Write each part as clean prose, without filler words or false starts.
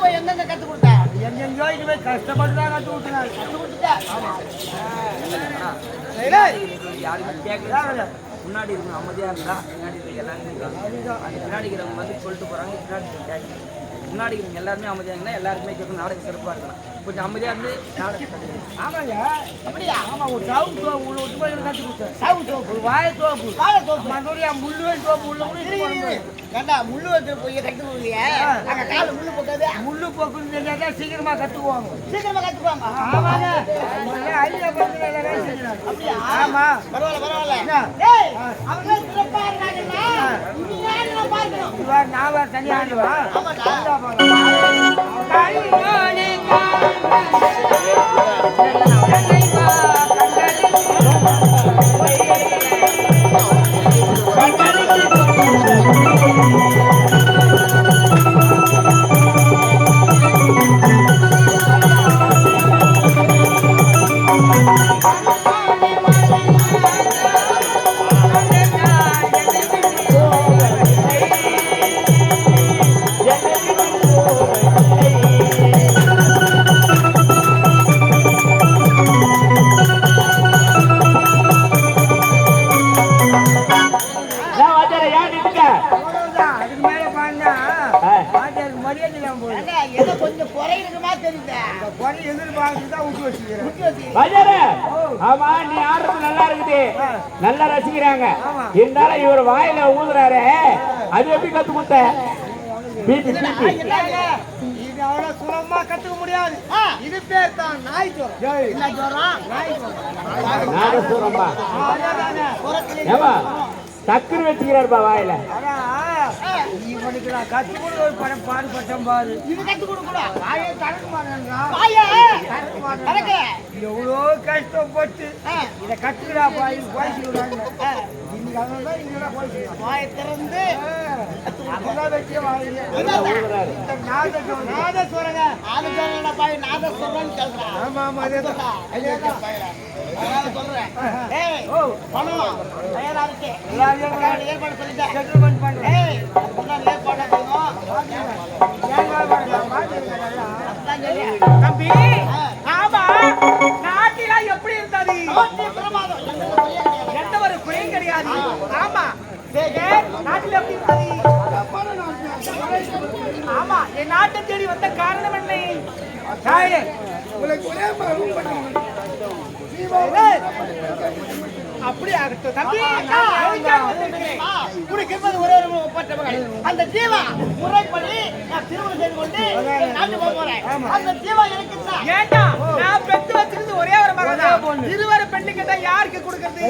போய் எங்க கத்து கொடுத்தா? எங்கெங்கயோ போய் கஷ்டப்பட்டு தான் கத்து கொடுத்தேன். கத்து கொடுத்துட்டேன். யாருமே கேட்கல. முன்னாடி இருக்கணும் அமைதியா இருந்தா பின்னாடி இருக்க எல்லாருமே பின்னாடி இருக்கிறவங்க வந்து சொல்லிட்டு போறாங்க. பின்னாடி கேட்கணும். முன்னாடி இருக்கிறவங்க எல்லாருமே அமைதியா இருந்தா எல்லாருக்குமே கேட்கணும். நாடகம் சிறப்பா இருக்கணும். கொஞ்சம் அமைதியா இருந்து நாடகம். ஆமாங்க. அப்படியா? ஆமா, ஒரு சவுக்கு சோப்பு உள்ள விட்டு போய் கத்து கொடுத்தேன். சவுக்கு சோப்பு, ஒரு வாழை சோப்பு, மறுபடியும் முள்ளு சோப்பு உள்ள ஏண்டா முள்ளு வந்து போய் கத்து கொடுக்கலையே? அங்க கால முள்ளு போக்காது. முள்ளு போக்குன்னு தெரியாதா சீக்கிரமா கத்துக்குவாங்க. சீக்கிரமா கத்துக்குவாங்க. ஆமாங்க. ஐடியா பண்ணி அப்படியா? ஆமா. பரவாயில்ல பரவாயில்ல. டேய் அவங்க சிறப்பா இருக்காங்கன்னா நீ யாரா பார்க்கணும்? இவா நாவா தனியா ஆடுவா. ஆமாடா. கண்ணோனே கொஞ்சம் குறை இருக்குமா தெரியுதா? குறை எதிர்பார்த்துதான் விட்டு வச்சுக்கிறேன். ஆமா, நீ ஆடுறது நல்லா இருக்குது, நல்லா ரசிக்கிறாங்க. இருந்தாலும் இவர் வாயில ஊதுறாரு, அது எப்படி கத்து கொடுத்த? இது அவ்வளவு சுலபமா கத்துக்க முடியாது. இது பேர் தான் நாய் ஜோரம். என்ன ஜோரம்? நாய் ஜோரம். நாதஸ்வரம்பா. ஏமா டக்குனு வச்சுக்கிறாருப்பா வாயில. இவனுக்கு நான் கத்து கொடுக்க ஒரு படம் பாடுபட்டேன் பாரு. இது கத்து கொடுக்கூடா? வாயை தடுக்க மாட்டேன்றான். எவ்வளோ கஷ்டப்பட்டு இதை கத்துக்கிறாப்பா, இது போயிடுறாங்க. இன்னைக்கு அதனாலதான் இங்கெல்லாம் போயிடுறாங்க. வாயை திறந்து அதெல்லாம் வச்சே வாயில நாதஸ்வரங்க. நாதஸ்வரங்க பாய் நாதஸ்வரன்னு சொல்றான். ஆமா ஆமா, அதேதான். அதனால சொல்றேன். ஏய் பணம் தயாரா இருக்கு. ஏற்பாடு சொல்லிட்டேன். செட்டில்மெண்ட் பண்றேன். ஏய் அப்பதான் ஏற்பாடு தம்பி. ஆமா, நாட்டில எப்படி இருந்தது? எந்த ஒரு குறையும் கிடையாது. ஆமா, நாட்டில் எப்படி இருந்தது? ஆமா, என் நாட்டை தேடி வந்த காரணம் என்ன? அப்படி ஆகட்டும் தம்பி. உனக்கு ஒரே ஒரு ஒப்பற்ற மகள். அந்த ஜீவா முறைப்படி நான் திருமணம் செய்து கொண்டு நாட்டு போக போறேன். அந்த ஜீவா எனக்கு ஏண்டா, நான் பெத்து வச்சிருந்து ஒரே ஒரு மகன் தான். இருவரு பெண்ணுக்கு தான் யாருக்கு கொடுக்கறது?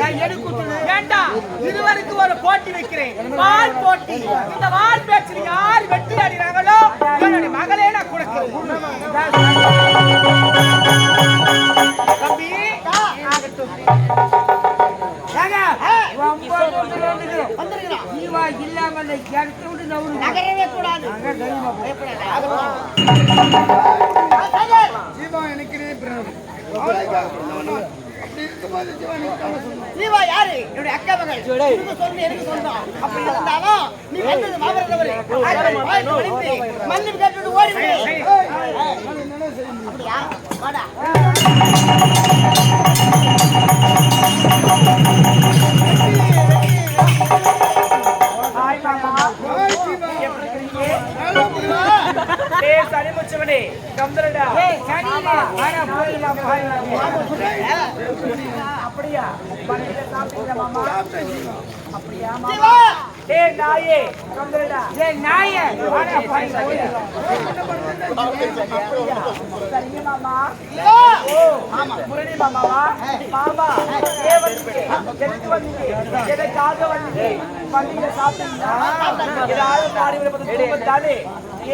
ஏண்டா, இருவருக்கு ஒரு போட்டி வைக்கிறேன், வால் போட்டி. இந்த வால் பேச்சில் யார் வெற்றி அடிக்கிறாங்களோ என்னுடைய மகளே நான் கொடுக்கிறேன். தம்பி ஆகட்டும். இல்லாமல் நகரவே கூடாது. ஜீவா யாரு? என்னுடைய அக்கா மகள். எனக்கு சொந்தம். அப்படி இருந்தாலும் நீ வந்தது மாபெரும் மன்னிப்பு கேட்டு ஓடி அப்படியா? வாடா. சனிமுச்சவனே கந்தரடா. அப்படியா? அப்படியா? நாயே கந்தரடா. நாயே சரிங்க மாமா. முரணி மாமாவா? மாமா எனக்கு வந்து எனக்காக வந்து பள்ளியில சாப்பிட்டீங்களா? ஏதாவது பாடி விடப்பட்டாலே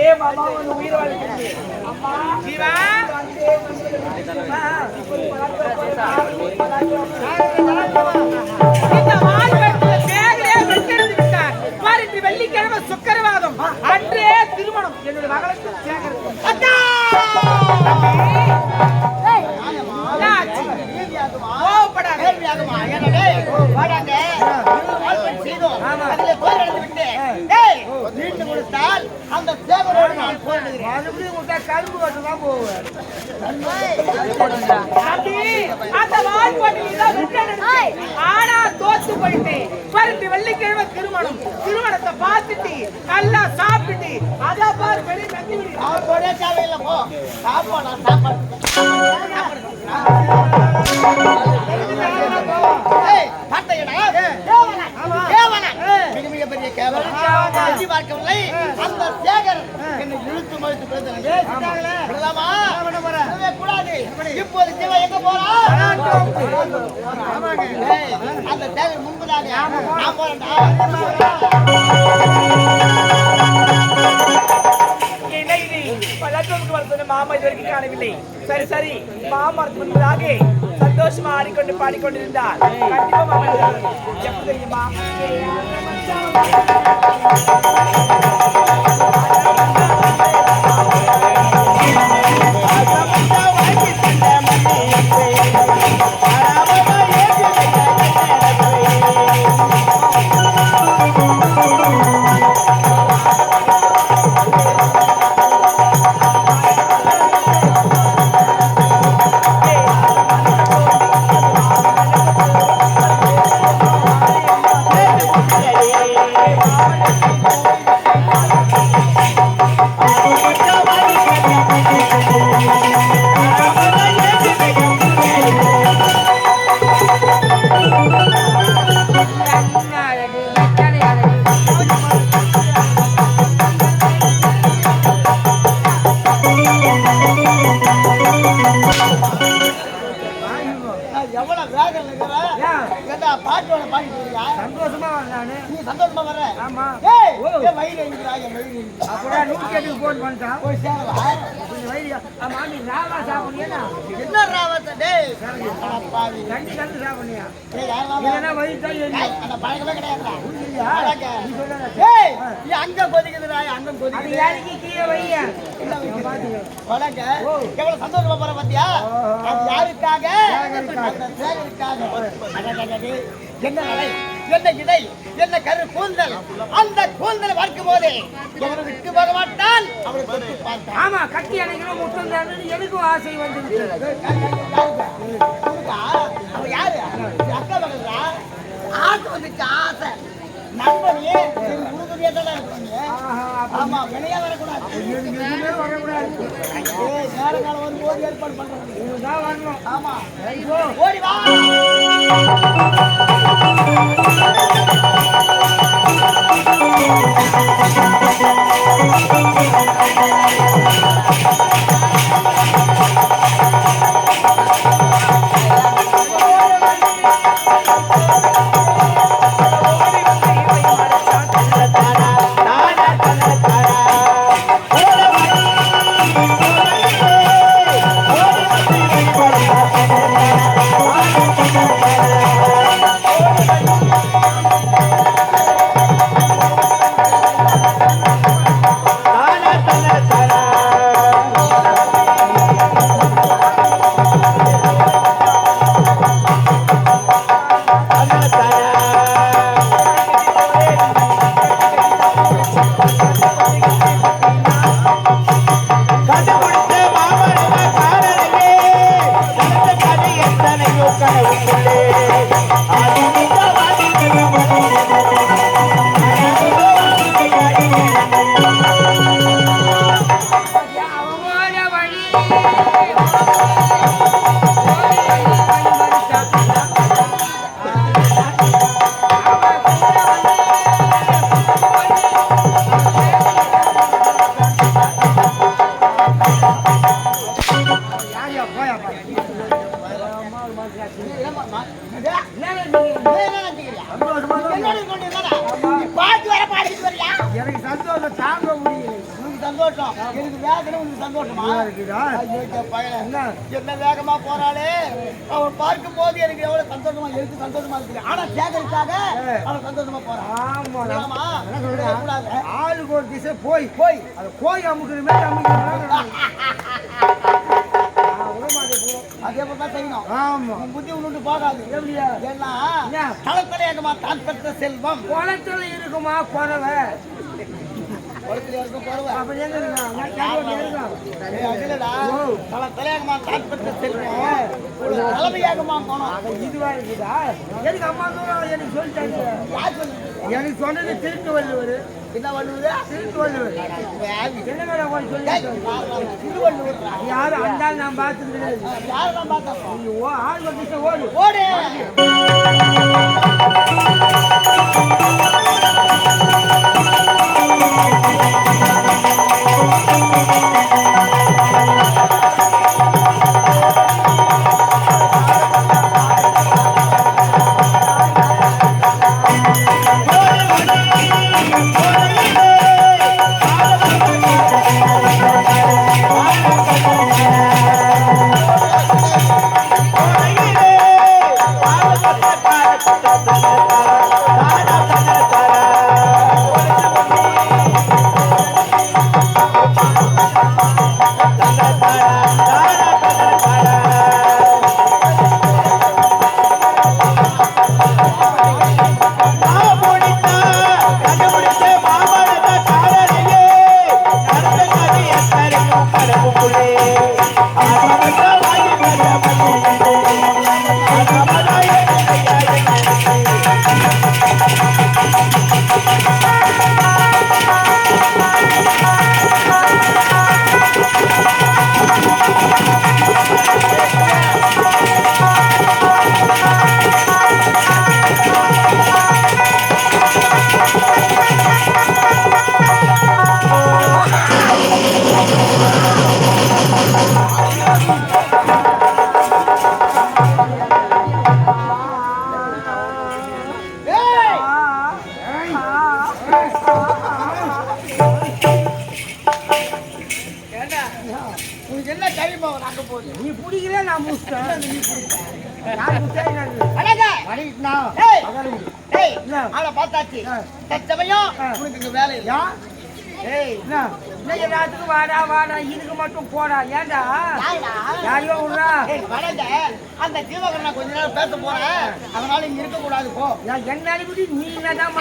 ஏ மாமா வந்து உயிர் வாழ்க்கை. அம்மா ஜீவா இந்த வாழ்க்கையில சேகரே வெட்டெடுத்து விட்டார். பாருங்க, வெள்ளிக்கிழமை சுக்கரவாதம் அன்றே திருமணம் என்னுடைய மகளுக்கு சேகருக்கு. அந்த தேவரோடு நான் போராடுகிறேன். மறுபடியும் உங்க கரும்பு கட்டு தான் போவேன். அந்த வால் போட்டியில் தான் வெற்றி. ஆனா தோத்து போயிட்டு பருத்தி வெள்ளிக்கிழமை திருமணத்தை பார்த்துட்டு நல்லா சாப்பிட்டு அதான் பாரு வெளியே தண்ணி விடு. சாப்பாடே தேவையில்லை போ. சாப்பாடு மிக பெரிய கேவலம் பார்க்கவில்லை. அந்த சேகர் என்னை இழுத்து மறுத்து கூடாது. இப்போது சிவா எங்க போறான்? அந்த சேகர் முன்பதாக நான் போறேன்டா. மாமா இது வரைக்கும் காணவில்லை. சரி சரி மாமரத்து முன்பதாக சந்தோஷமா ஆடிக்கொண்டு பாடிக்கொண்டிருந்தார். கண்டிப்பா மாமா எப்ப தெரியுமா? பாட்டோட பாடிட்டு சந்தோஷமா வர்றானே. நீ சந்தோஷமா வர்ற? ஆமா. ஏய் வயிறு எங்கடா? என் வயிறு அப்படா 108க்கு போன் பண்ணிட்டான். போய் சேரவா? கொஞ்சம் வயிறு. ஆமா நீ ராவா சாப்பிடுறியா? என்ன ராவத்த டேய்? அட பாவி. கண்டி சாப்பிடுறியா? ஏய் யாரா? இல்லனா வயிறு தான் ஏறிடும். அந்த பழக்கமே கிடையாதுடா. இல்லையா? நீ சொல்றத. ஏய் நீ அங்க கொதிக்குதுடா, அங்க கொதிக்குது. அது யாருக்கு கீழே வையா? இல்ல பாத்துங்க. வடக்க எவ்வளவு சந்தோஷமா போற பாத்தியா? அது யாருக்காக? அந்த சேகருக்காக. அடடடடே. என்ன நடை, என்ன இடை, என்ன கரு கூந்தல். அந்த கூந்தலை பார்க்கும் போதே எவனை விட்டு போக மாட்டான். அவனை தொட்டு பார்த்தான். ஆமா கட்டி அணைக்கணும் முத்தம் தானு எனக்கும் ஆசை வந்துருச்சு. அவன் யாரு? அக்கா மகளா? ஆசை வந்துச்சு ஆசை. நண்பனே உருதுரியா தான் இருப்பாங்க. ஆமா வினையா வரக்கூடாது. எதுவுமே வரக்கூடாது. நேர காலம் வரும்போது ஏற்பாடு பண்றோம். இதுதான் வரணும். ஆமா ஓடி வா. எனக்கு சந்தோஷம் தாங்க முடியல. சந்தோஷம் எனக்கு வேகணும். உனக்கு சந்தோஷமா என்ன வேகமா போறாளே அவன் பார்க்கும் போது எனக்கு எவ்வளவு சந்தோஷமா இருக்கு. சந்தோஷமா இருக்கு. ஆனா சேகரிக்காக அவன் சந்தோஷமா போறான். ஆளுக்கு ஒரு திசை போய் போய் அதை கோய் அமுக்குறமே அதே போலதான் செய்யணும். ஆமா புத்தி உண்டு போகாது. ஏன்னா களத்தலையகமா தான் பெற்ற செல்வம் குளத்துல இருக்குமா குறவை படுத்துல இருக்கும் போடுவேன். அப்ப எங்க இருக்கான்? நான் கேட்டு இருக்கேன். ஏய், அதுலடா, பல தலையாகமா தாட்பட்ட செல்வம், ஒரு தலைமையாகமா போனோம். இதுவா இருக்குதா? எனக்கு அம்மா தூரம் எனக்கு சொல்லிட்டாங்க. யார் சொல்லுது? எனக்கு சொன்னது திருட்டு வள்ளுவர். என்ன பண்ணுவது? திருட்டு வள்ளுவர். என்ன மேடம் கொஞ்சம் ஏய், சொல்லி திருவள்ளுவர்ரா. யாரு அந்த ஆள் நான் பார்த்தது கிடையாது. யாரெல்லாம் பார்த்தப்போ? நீ ஆள் வந்து ஓடு. ஓடு. ஏய், ஏண்டா, உனக்கு என்ன கைமா நாங்க போகுது? நீ பிடிக்கல நான் முடிச்சிட்டேன். நான் முடிச்சேன். அழகா. அடிக்கிட்டா. ஏய், அதான் ஏய், என்ன? ஆளை பார்த்தாச்சு. தற்சமயம் உனக்கு இங்க வேலை இல்ல. ஏய் என்ன இன்னைக்கு ராத்துக்கு வாடா வாடா இதுக்கு மட்டும் போடா ஏண்டா யாருடா? யாரையோ விடுறா ஏய், வடங்க, அந்த ஜீவகன் நான் கொஞ்ச நேரம் பேச போறேன், அதனால இங்க இருக்க கூடாது போ. நான் என்ன அனுப்பிட்டு நீ என்னதான்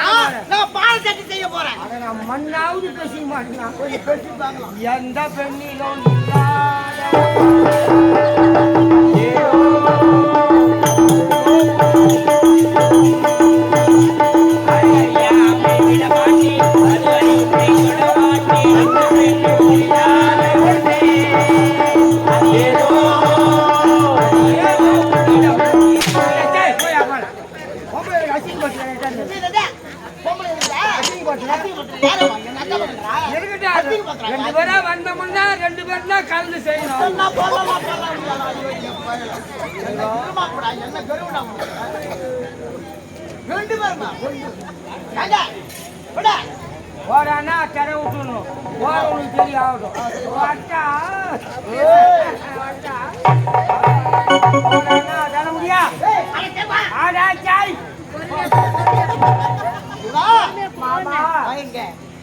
நான் பால் சட்டி செய்ய போறேன். அதை நான் மண்ணாவது பேசிக்க மாட்டேன் கொஞ்சம் பேசி பார்க்கலாம். எந்த பெண்ணிலும் இல்லாத என்னது? பொம்பளை இருக்குதா? அசிங்க பண்றா? யாரும்மா? என்ன அக்கா பண்றா? அசிங்க பண்றா? ரெண்டு பேரா வந்தோம்னா ரெண்டு பேரும் தான் கலந்து செய்யணும் சொன்னா போடலாமா, போடலாம் முடியாதா? ஐயோ, என் பயல. என்ன பெருமாப்படா, என்ன பெருவிடா உனக்கு? ரெண்டு பேருமா? ஏங்க, விட. போடானா கரை விட்டுணும் போற உனக்கு தெரிய ஆகட்டும் வாட்டா வாட்டா போடானா தர முடியா ஏய், அடச்சேப்பா. ஆடா சாய் இவா, மாமா வாங்க.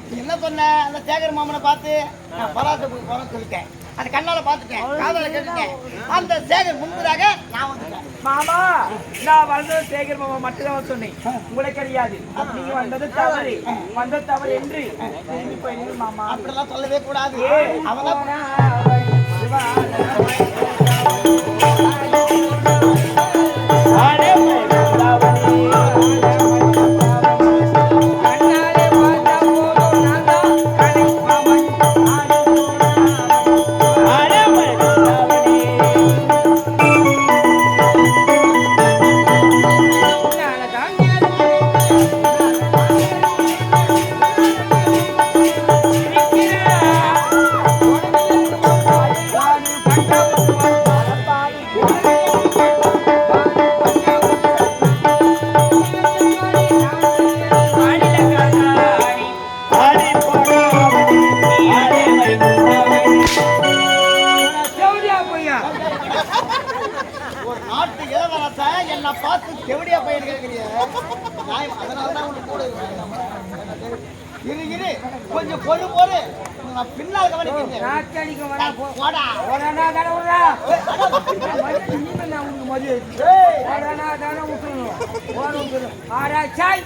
நீ என்ன பண்ண? அந்த சேகர் மாமனை பார்த்து நான் பராசத்துக்கு போறேன்னு சொல்லிட்டேன். அந்த கண்ணால பார்த்துட்டேன், காதால கேட்டுட்டேன். அந்த சேகர் முன்பதாக நான் வந்துட்டேன். மாமா நான் வந்தது சேகர் மாமா மட்டும் தான் சொன்னேன் உங்களை கிடையாது நீங்க வந்தது தவறு என்று திரும்பி போயிடுங்க மாமா அப்படிலாம் சொல்லவே கூடாது. அவன் ஒரு நாட்டு இளவரச என்ன பார்த்து செவடியா பையன் கேட்கிறீங்க. அதனால தான் உனக்கு கூட இரு, கொஞ்சம் பொறு நான் பின்னால் கவனிக்கிறேன். நாக்கு அடிக்க வேணா போ. போடா. போடானா தானே விடுறா. உனக்கு மதியம் போடானா தானே விட்டுணும். போட விட்டுணும். ஆரா சாய்.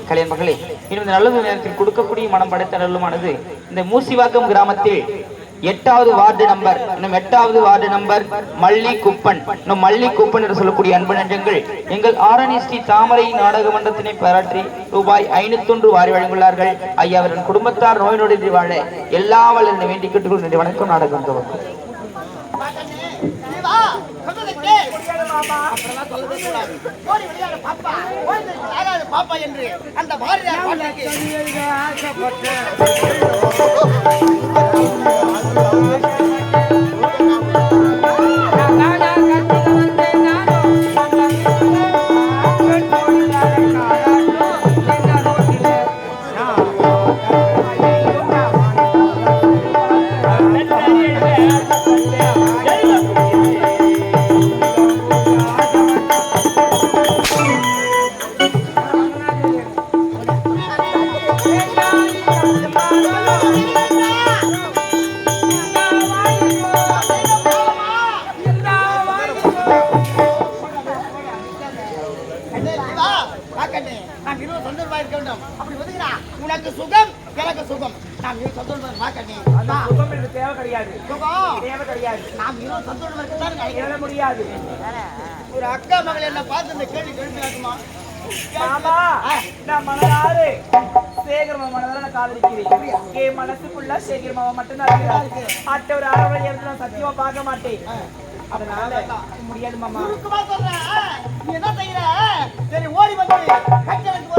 கல்யாண மகளே, இன்னும் இந்த நல்ல நேரத்தில் கொடுக்கக்கூடிய மனம் படைத்த நல்லுமானது இந்த மூசிவாக்கம் கிராமத்தில் 8வது வார்டு நம்பர், இன்னும் 8வது வார்டு நம்பர் மல்லிக்குப்பன், இன்னும் மல்லிக்குப்பன் என்று சொல்லக்கூடிய அன்பு நெஞ்சங்கள் எங்கள் ஆரணி ஸ்ரீ தாமரை நாடக மன்றத்தினை பாராட்டி ரூபாய் 501 வாரி வழங்குள்ளார்கள். ஐயா அவரின் குடும்பத்தார் நோய் நொடி வாழ எல்லா வளர்ந்து வேண்டிக் கேட்டுக்கொள். நன்றி. வணக்கம். நாடகம் துவக்கம். பாப்பா என்று அந்த பாரதியார் பாட்டுக்கு உனக்கு சுகம் எனக்கு சுகம். நாம் இரு சந்தோஷம் பார்க்கணே. சுகம் எனக்கு தேவை கிடையாது. சுகம் தேவை கிடையாது. நாம் இரு சந்தோஷம் இருக்கத்தான் எழ முடியாது. ஒரு அக்கா மகள் என்ன பார்த்து இந்த கேள்வி கேட்கலாமா? மாமா, நான் மனதாரு சேகர் மாமா நான் காதலிக்கிறேன். என் மனசுக்குள்ள சேகர் மாமா மட்டும்தான் இருக்கிறாரு. மற்ற ஒரு அரை இடத்துல நான் சத்தியமா பார்க்க மாட்டேன். அதனால முடியாது மாமா. சுருக்கமா சொல்றேன். நீ என்ன செய்யற? சரி ஓடி வந்து கட்டளைக்கு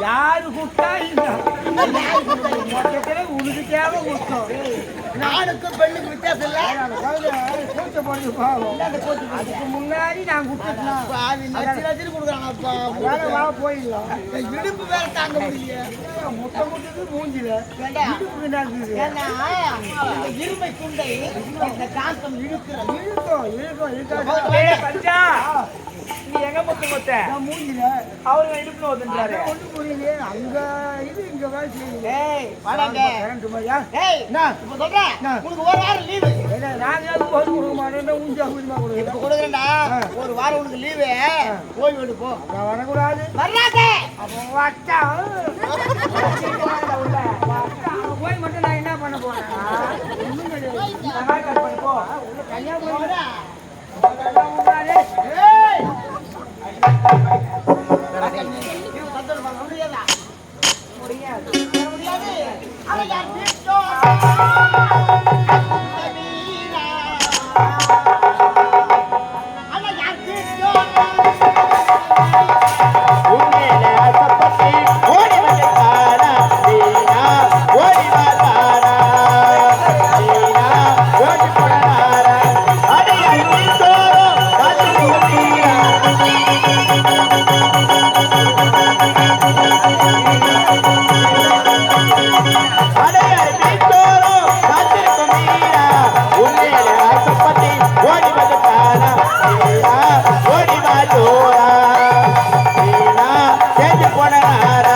யாரு கூட்டா உனக்கு தேவை கூட்டம். நானுக்கும் பெண்ணுக்கு வித்தியாசம் இல்ல. அதுக்கு முன்னாடி நான் போயிடலாம். இடுப்பு வேற தாங்க முடியல. முட்டை முட்டுக்கு மூஞ்சில ஏன்னா இந்த இருமை குண்டை இந்த காந்தம் இழுக்கிறோம். பஞ்சா நீ எங்க முத்து முத்த மூஞ்சில அவரு இடுப்புல வந்துட்டாரு. ஒண்ணு புரியல. அங்க இது இங்க வேலை செய்யுங்க. ஏய் வாடங்க. ஏய் நான் இப்ப சொல்றேன். உனக்கு ஒரு வாரம் லீவு. நாங்க போய் கொடுக்க மாட்டோம். ஊஞ்சா ஊஞ்சமா கொடுங்க. இப்ப கொடுக்குறேன்டா. ஒரு வாரம் உனக்கு லீவு. போய் விடு போ. நான் வரக்கூடாது. வராதே. அப்போ வச்சா போய் மட்டும் நான் என்ன பண்ண போறேன்? ஒண்ணும் கிடையாது. நான் கட் பண்ணி போ. கன்னியாகுமரி ஏய் சந்தோஷமா முடியாதா? முடியாது. முடியாது. அவன் யார் பேச்சோ? அவன் யார் பேச்சோ? உண்மையிலே ஆசைப்பட்டு ஓடி வந்துட்டாரா வீணா, ஓடி வந்தாரா வீணா, ஓடி போனாரா அடியை தோறும் காத்து கொண்டீரா. அடையை தோறும் காத்து கொண்டீரா. உண்மையிலே ஆசைப்பட்டு ஓடி வந்துட்டாரா வீணா, ஓடி வந்தோரா வீணா, சேர்ந்து போனாரா.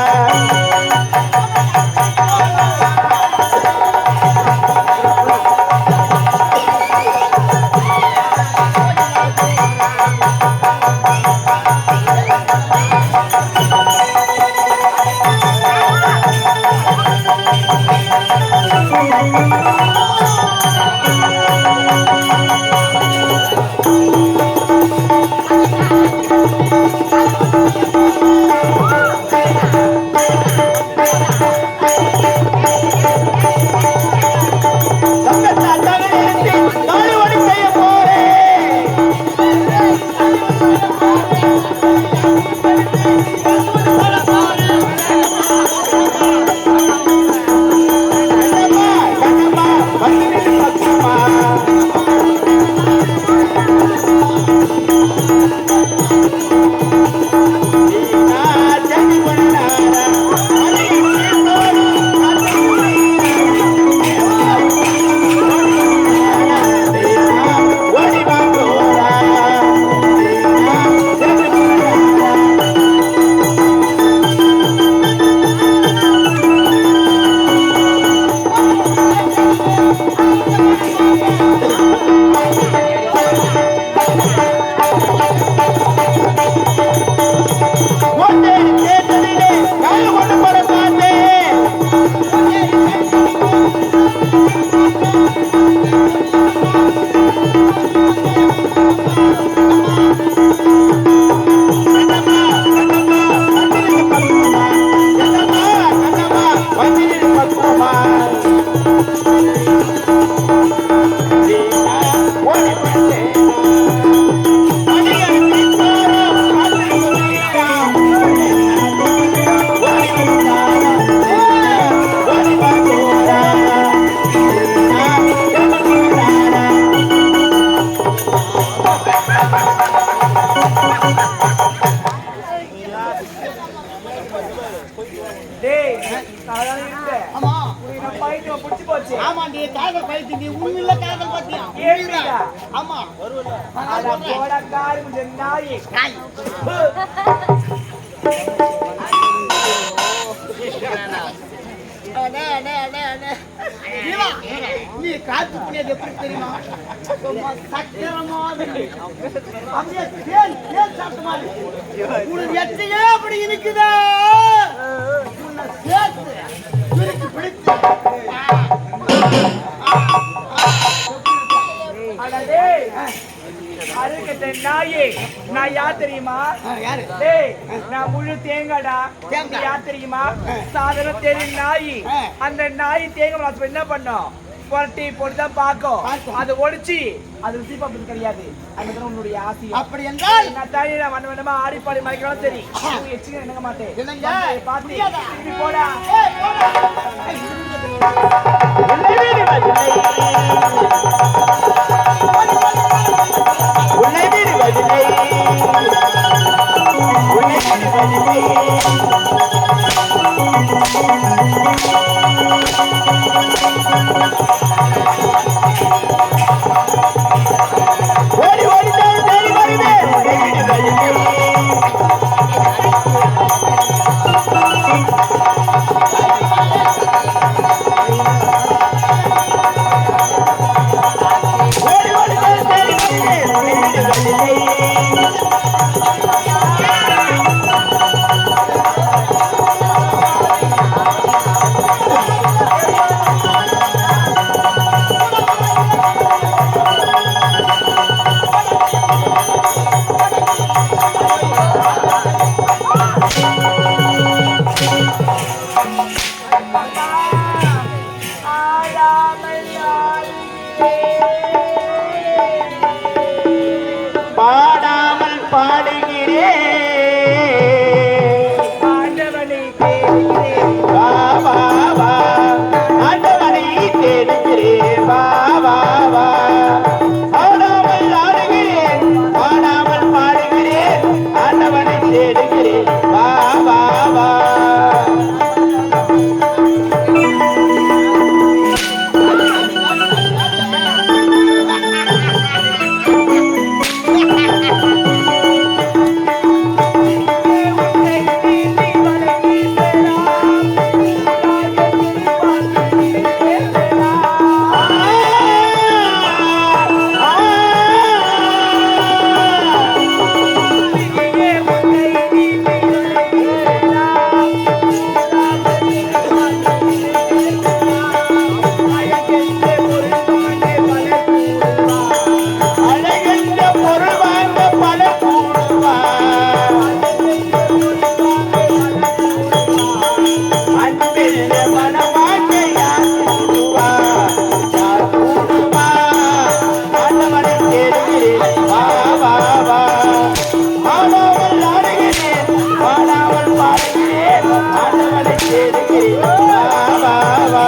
Hey! டேய் நான் இருந்தேன். ஆமா உனக்கு நான் பைத்தியம் பிடிச்சு போச்சு. ஆமாண்டி காதல் பைத்தியம் நீ உண்மையில காதல் பத்தியா ஏறிடா. ஆமா அட போடா காரி முஞ்ச நாய். நாய். அடே, அடே, அடே, அடே. ஜீவா, நீ காத்து புண்ணியது எப்படி தெரியுமா? சும்மா சக்கரமா இருக்கு. அப்படியே தேன் சாப்பிட்ட மாதிரி. உனக்கு எச்சையே அப்படி இருக்குதா? உன்னை சேர்த்து இறுக்கி பிடித்து. அட டேய் அழுக்கட்ட நாயே, நான் யார் தெரியுமா? யாரு? டேய் நான் முழு தேங்காடா. தேங்காய். நீ யார் தெரியுமா? சாதாரண தெரியும் நாய். அந்த நாய் தேங்காய் மரத்துல என்ன பண்ணும்? புரட்டி போட்டுதான் பாக்கும். பார்க்கும். அதை ஒடிச்சு அது சீப்பாப்பது கிடையாது. அதுதான் உன்னுடைய ஆசை. அப்படி என்றால் நான் தனியா வண்ண வண்ணமா ஆடி பாடி மறைக்கலாம் சரி. நீ எச்சிங்க நினைக்க மாட்டேன். என்னங்க? பாத்து முடியாதா? இப்படி போடா. ஏய், போடா. பாடாமல் பாடுகிறேன் ஆண்டவனை தேடுகிறேன். வா வா வா ஆண்டவனை தேடுகிறேன் வா வா வா பாடாமல் ஆடுகிறேன் பாடாமல் பாடுகிறேன் ஆண்டவனை தேடுகிறேன் வா வா வா அழகென்ற பொருள் வாங்க பல கூடுவா அன்பில் மனவாங்க யார் கூடுவா யார் கூடுவா ஆண்டவனை தேடுகிறேன் வா வா வா பாடாமல் ஆடுகிறேன் பாடாமல் பாடுகிறேன் ஆண்டவனை தேடுகிறேன் வா வா வா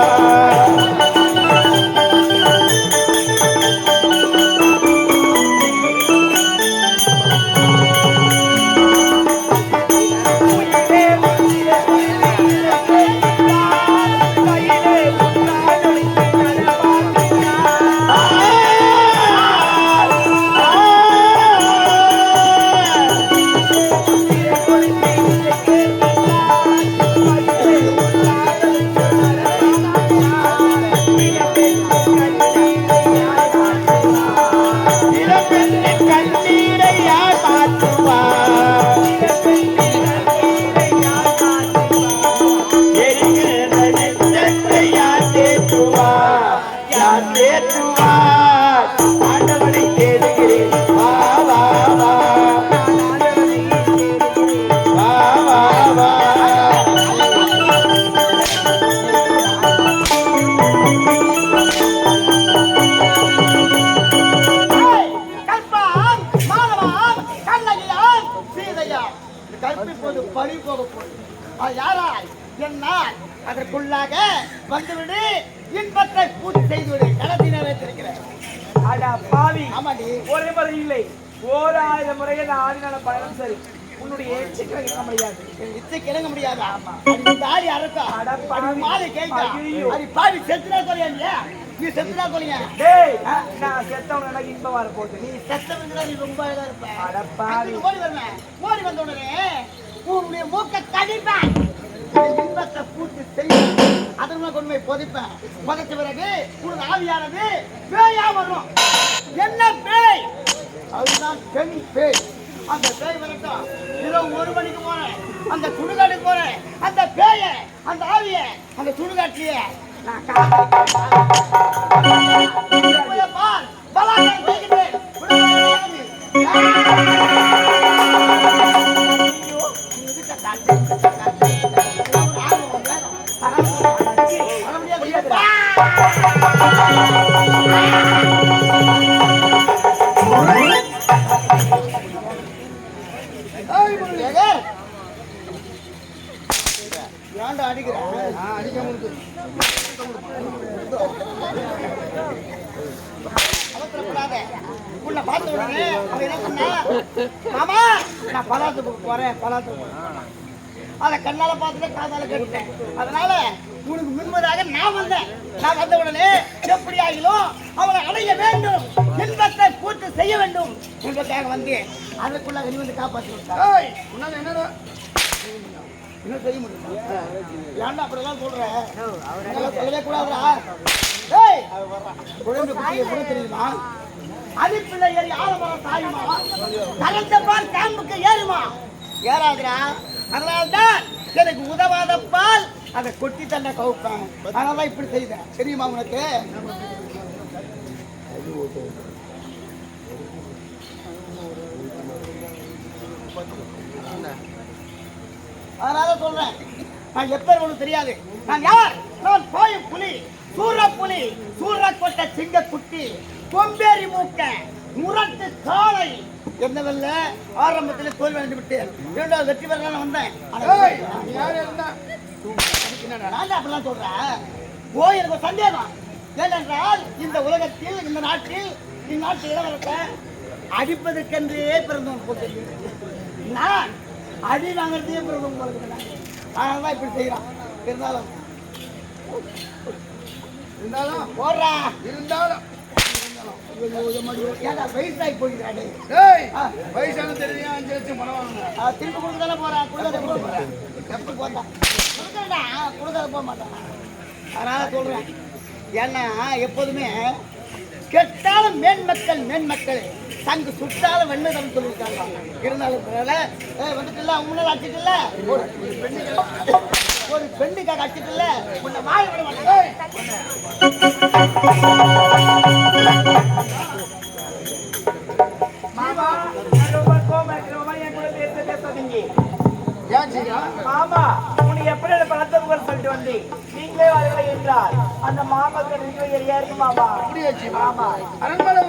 இளப்பெண்ணின் கண்ணீரை யார் மாற்றுவார்? எரிகிற நெஞ்சத்தை யார் தேற்றுவார்? யார் தேற்றுவார்? ஆண்டவனை தேடுகிறேன் வா வா வா வா வா வா கல்பாம், மாணவாம், கண்ணகியாம், சீதையாம். இந்த கற்பிப்பது பறி போக போகுது. யாரால் என்னால் அதற்குள்ளாக வந்துவிடு இன்பத்தை பூர்த்தி செய்துவிடு கடத்தி நிறைவேற்றிருக்கிறேன். அட பாவி ஆமாடி ஒரு முறை இல்லை 1000 முறையை நான் ஆடினால பயணம் சரி உன்னுடைய எச்சிக்கு இறங்க முடியாது. இச்சைக்கு இறங்க முடியாதா? தாடி அறக்கா மாலை கேட்கா அது பாவி செத்துனா சொல்லியா? நீ செத்துனா சொல்லியா? டேய் நான் செத்தவன எனக்கு இன்பம் வர போகுது. நீ செத்தவங்க நீ ரொம்ப அழகா இருப்ப. அடப்பாவி ஓடி வருவேன். ஓடி வந்த உடனே உன்னுடைய மூக்க கடிப்பேன். இன்பத்தை பூட்டி செய்வேன். அதனால கொண்டு போய் புதைப்பேன். புதைச்ச பிறகு உனக்கு ஆவியானது பேயா வரும். என்ன பேய்? அதுதான் பெண் பேய். அந்த பேய் வரட்டும். இரவு 1 மணிக்கு போறேன். அந்த சுடுகாட்டுக்கு போறேன். அந்த பேய அந்த ஆவிய அந்த சுடுகாட்டிலேயே நான் பார் பலாக்காய் போய்கிட்டேன். ஏன்டா அடிக்கிறேன்? அடிக்க முடியுது. அவசரப்படாத. உன்னை பார்த்த உடனே அவன் என்ன சொன்னா, மாமா நான் பலாத்துக்கு போறேன். அதை கண்ணால பார்த்துட்டு காதால கேட்டுட்டேன். அதனால உனக்கு முன்பதாக நான் வந்தேன். நான் வந்த உடனே எப்படி ஆகிலும் அவனை அடைய வேண்டும், இன்பத்தை பூர்த்தி செய்ய வேண்டும் என்பதாக வந்து அதற்குள்ள நீ வந்து காப்பாற்றி விட்டாய். உன்னால என்னடா இன்னும் செய்ய முடியும்? ஏன்டா அப்படிலாம் சொல்ற? சொல்லவே கூடாதுடா. ஏய் குழந்தை குட்டியை கூட தெரியுமா? அடிப்பிள்ளை ஏறி ஆலமரம் சாயுமா? கரண்ட பால் கேம்புக்கு ஏறுமா? ஏறாதுடா. அதனால்தான் எனக்கு உதவாத பால் அதை கொட்டி தன்னை கவுப்பேன். அதனாலதான் இப்படி செய்தேன். தெரியுமா உனக்கு? அதனால சொல்றேன், நான் எப்ப தெரியாது. நான் யார்? நான் போய் புலி, சூர புலி, சூர கொட்ட சிங்க குட்டி, கொம்பேரி மூக்க, முரட்டு காளை. என்னவல்ல ஆரம்பத்தில் தோல்வி அடைந்து விட்டேன். இரண்டாவது வெற்றி பெற வந்தேன். நான் அப்படிலாம் சொல்றேன். போய் எனக்கு ஒரு சந்தேகம். ஏனென்றால் இந்த உலகத்தில் இந்த நாட்டில் இந்நாட்டு இளவரச அடிப்பதற்கென்றே பிறந்தவன் போல் தெரியும். நான் அடி வாங்கறதே பிறந்தவன் போல இருக்கிறேன். அதனாலதான் இப்படி செய்யறான். இருந்தாலும் போடுறா. இருந்தாலும் வயசாகி போகிறாடே. வயசான தெரியும். 5 லட்சம் பணம் வாங்க. திருப்பி கொடுத்தாலே போறேன். கொடுக்காத போக மாட்டேன். எப்படி போட்டா கொடுக்கறா? கொடுக்காத போக மாட்டேன். அதனால சொல்றேன். ஏன்னா எப்போதுமே கெட்டாலும் மேன்மக்கள் தங்கு சுட்டாலும் வெண்ணதம் சொல்லியிருக்காங்க. இருந்தாலும் வந்துட்டுல முன்னாள் அடிச்சுட்டுல ஒரு பெண்ணுக்காக அடிச்சுட்டுல உன்னை வாய விட மாட்டேன். மாமா உனக்கு எப்படி பழத்தவர்கள் சொல்லிட்டு வந்து நீங்களே வரவில்லை என்றால் அந்த மாமக்கள் ஏறியாரு மாமா. ஆமா அரண்மனை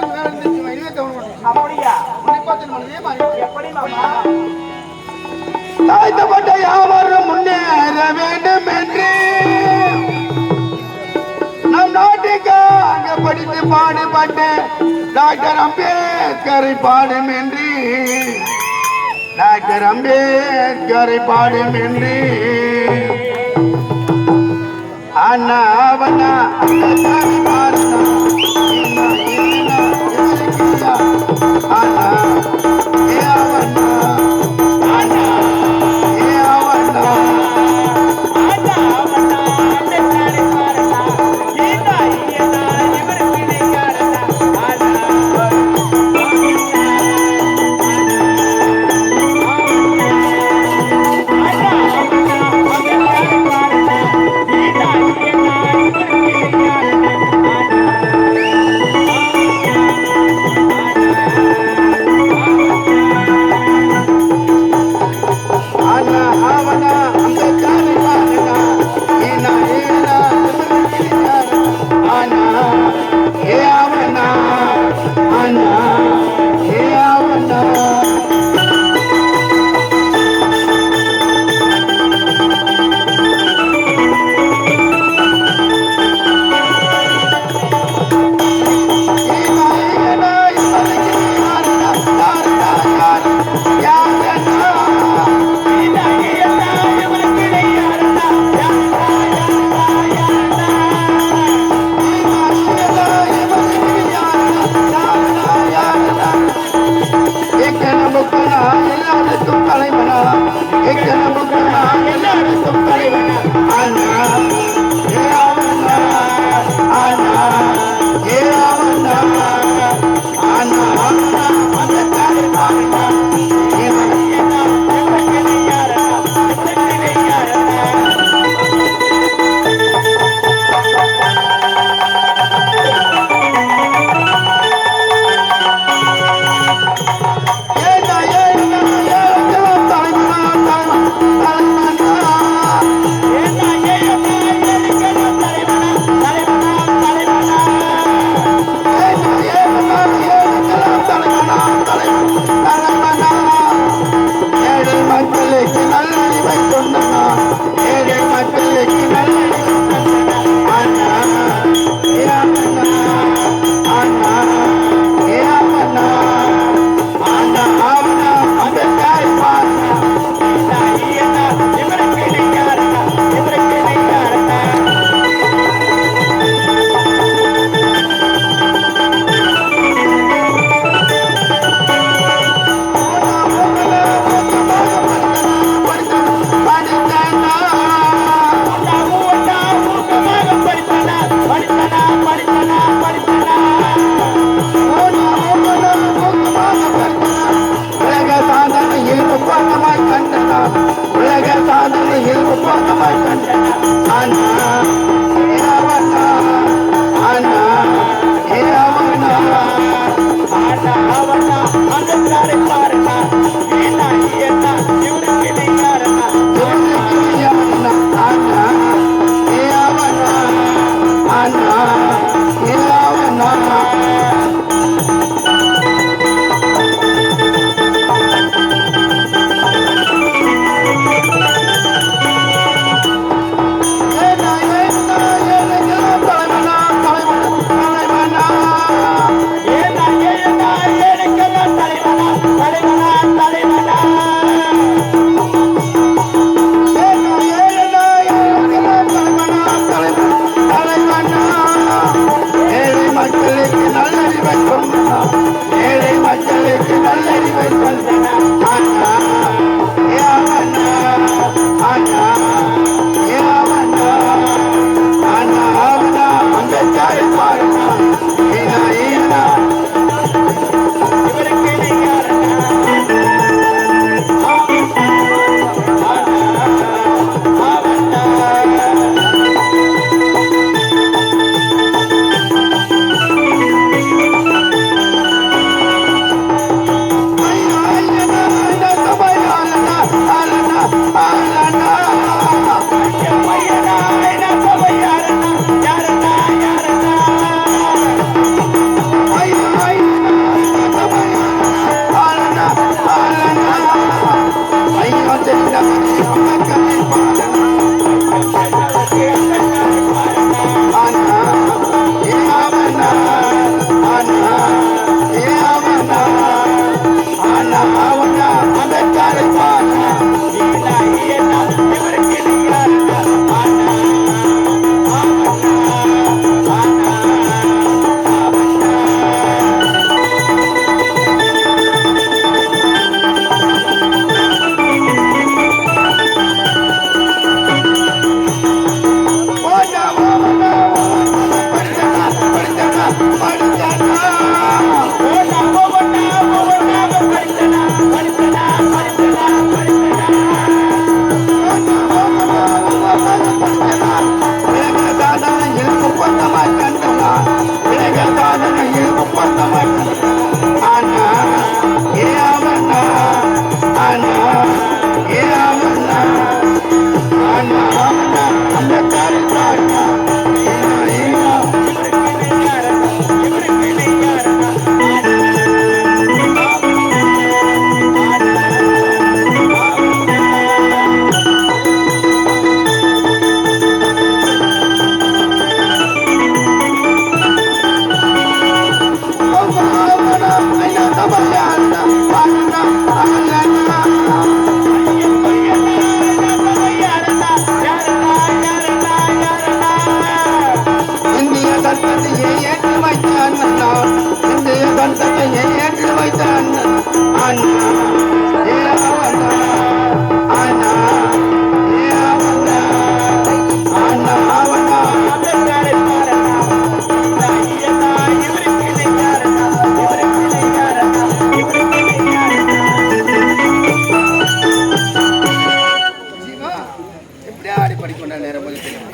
அப்படியா? எப்படி மாமா? தாழ்த்தப்பட்ட யாவரும் முன்னேற வேண்டும் என்று நம் நாட்டுக்காக படித்து பாடுபட்ட டாக்டர் அம்பேத்கரை பாடும் என்று டாக்டர் அம்பேத்கரை பாடும் என்று அண்ணா அவனா அண்ணா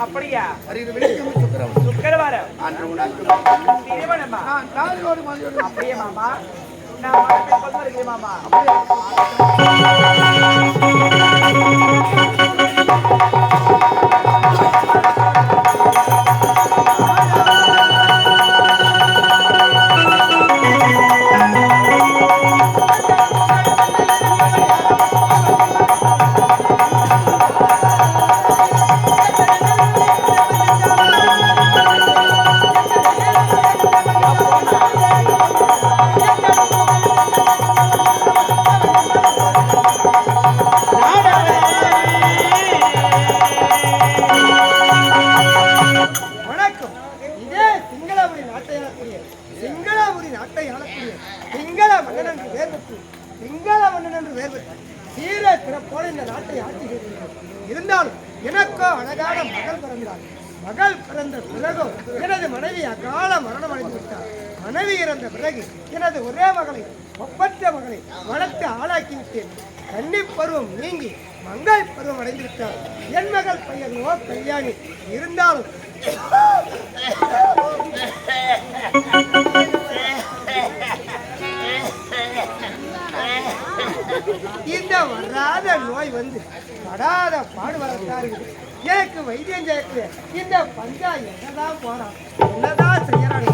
அப்படியா? சுக்கிரவாரம் திருமணமா? அப்படியே மாமா, நான் கொண்டு வருகிறேன் மாமா. இருந்தாலும் எனக்கோ அழகான மகள் பிறந்தாள். மகள் பிறந்த பிறகும் எனது மனைவி அகால மரணம் அடைந்து விட்டார். மனைவி இறந்த பிறகு எனது ஒரே மகளை ஒப்பற்ற மகளை வளர்த்து ஆளாக்கி விட்டேன். கன்னி பருவம் நீங்கி மங்கள் பருவம் அடைந்து விட்டார். என் மகள் பெயரோ கல்யாணி. இருந்தாலும் இந்த வராத நோய் வந்து படாத பாடுவரத்தான் இருக்குது. எனக்கு வைத்தியம் செய்யக்கூடிய இந்த பஞ்சா என்னதான் போறான், என்னதான் செய்யறான்.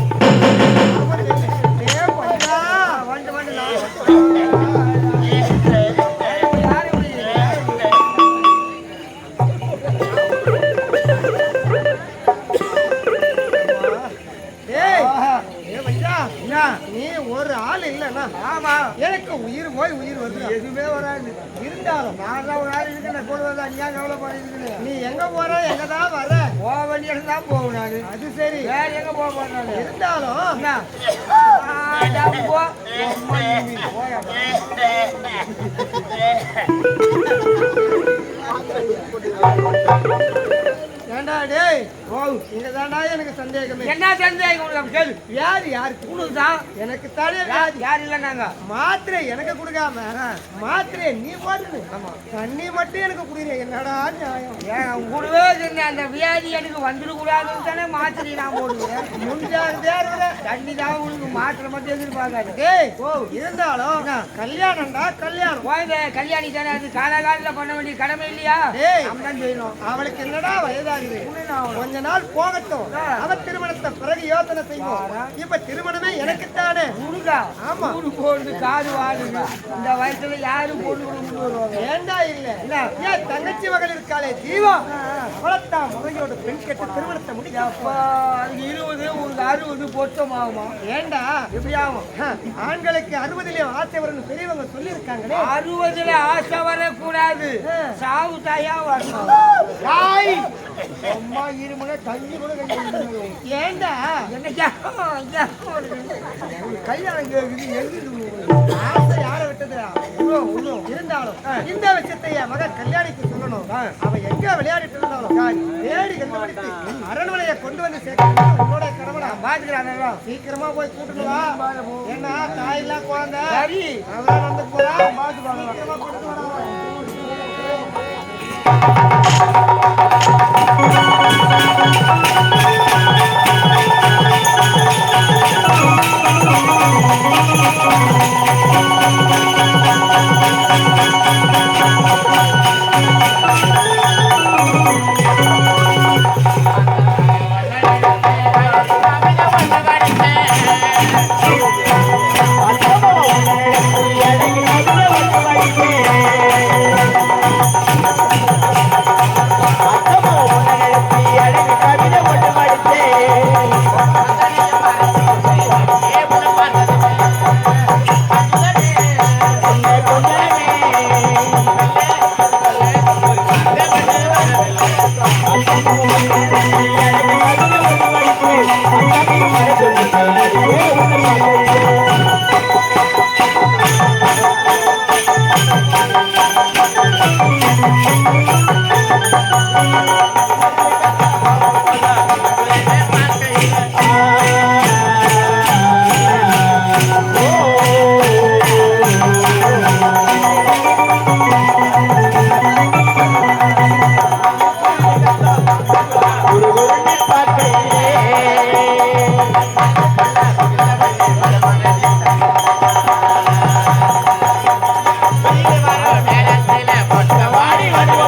நீ ஒரு ஆள் இல்லைன்னா ஆமா எனக்கு உயிர் போய் உயிர் வருது, எதுவுமே வராது. இருந்தாலும் நான் ஒரு ஆள் இருக்கேன் போடுவதா, நீ ஏன் கவலைப்படுறீங்க? நீ எங்க போற, எங்க தான் வர? போக வேண்டிய தான் போகும். நான் அது சரி, வேற எங்க போக போறேன். இருந்தாலும் ஏண்டா டேய், இங்க தாண்டா எனக்கு சந்தேகமே. என்ன சந்தேகம்? கேளு. யாரு யாருக்கு உனக்குதான்? எனக்கு தானே. யார் இல்லைன்னாங்க மாத்திரை எனக்கு கொடுக்காம மாத்திரை நீ போட்டு தண்ணி மட்டும் எனக்கு குடிக்கிறேன். என்னடா நியாயம்? ஏன் கூடவே அந்த வியாதி எனக்கு வந்துடக்கூடாதுன்னு தானே மாத்திரை நான் போடுவேன். முடிஞ்சாங்க தண்ணி தான் உனக்கு மாத்திரை மட்டும் எதிர்பார்க்காது. டேய் இருந்தாலும் கல்யாணம்டா கல்யாணம். கல்யாணி தானே, அது காலகாலத்தில் பண்ண வேண்டிய கடமை இல்லையா? அம்தான் செய்யணும். அவளுக்கு என்னடா வயதாகுது, கொஞ்ச நாள் போகட்டும். அவ திருமணத்தை பிறகு யோசனை செய்வோம். இப்ப திருமணமே எனக்குத்தானே. ஆமா, போடுது காது வாடுங்க. இந்த வயசுல யாரும் பொண்ணு வருவாங்க? ஏண்டா இல்ல ஏன் தங்கச்சி மகள் இருக்காளே ஜீவா, அவளத்தான் முறையோட பெண் கேட்டு திருமணத்தை முடிக்கப்பா. அது 20 ஒரு 60 பொருத்தம் ஆகுமா? ஏண்டா எப்படி ஆகும்? ஆண்களுக்கு 60 ஆசை வரணும் பெரியவங்க சொல்லி இருக்காங்களே. 60 ஆசை வரக்கூடாது, சாவு தாயா வரணும். அம்மா இருமுறை தண்ணி கூட ஏண்டா என்ன கல்யாணம் ஆசை யார விட்டது இருந்தாலும் இந்த விஷயத்தை என் மகன் கல்யாணிக்கு சொல்லணும். அவன் எங்க விளையாடிட்டு இருந்தாலும் தேடி கண்டுபிடித்து அரண்மனையை கொண்டு வந்து சேர்க்கணும். உன்னோட கடவுளை பாத்துக்கிறான். சீக்கிரமா போய் கூட்டணும் வா. ஏன்னா தாயெல்லாம் குழந்தை அவன் வந்து போறா. சீக்கிரமா கூட்டு வரா.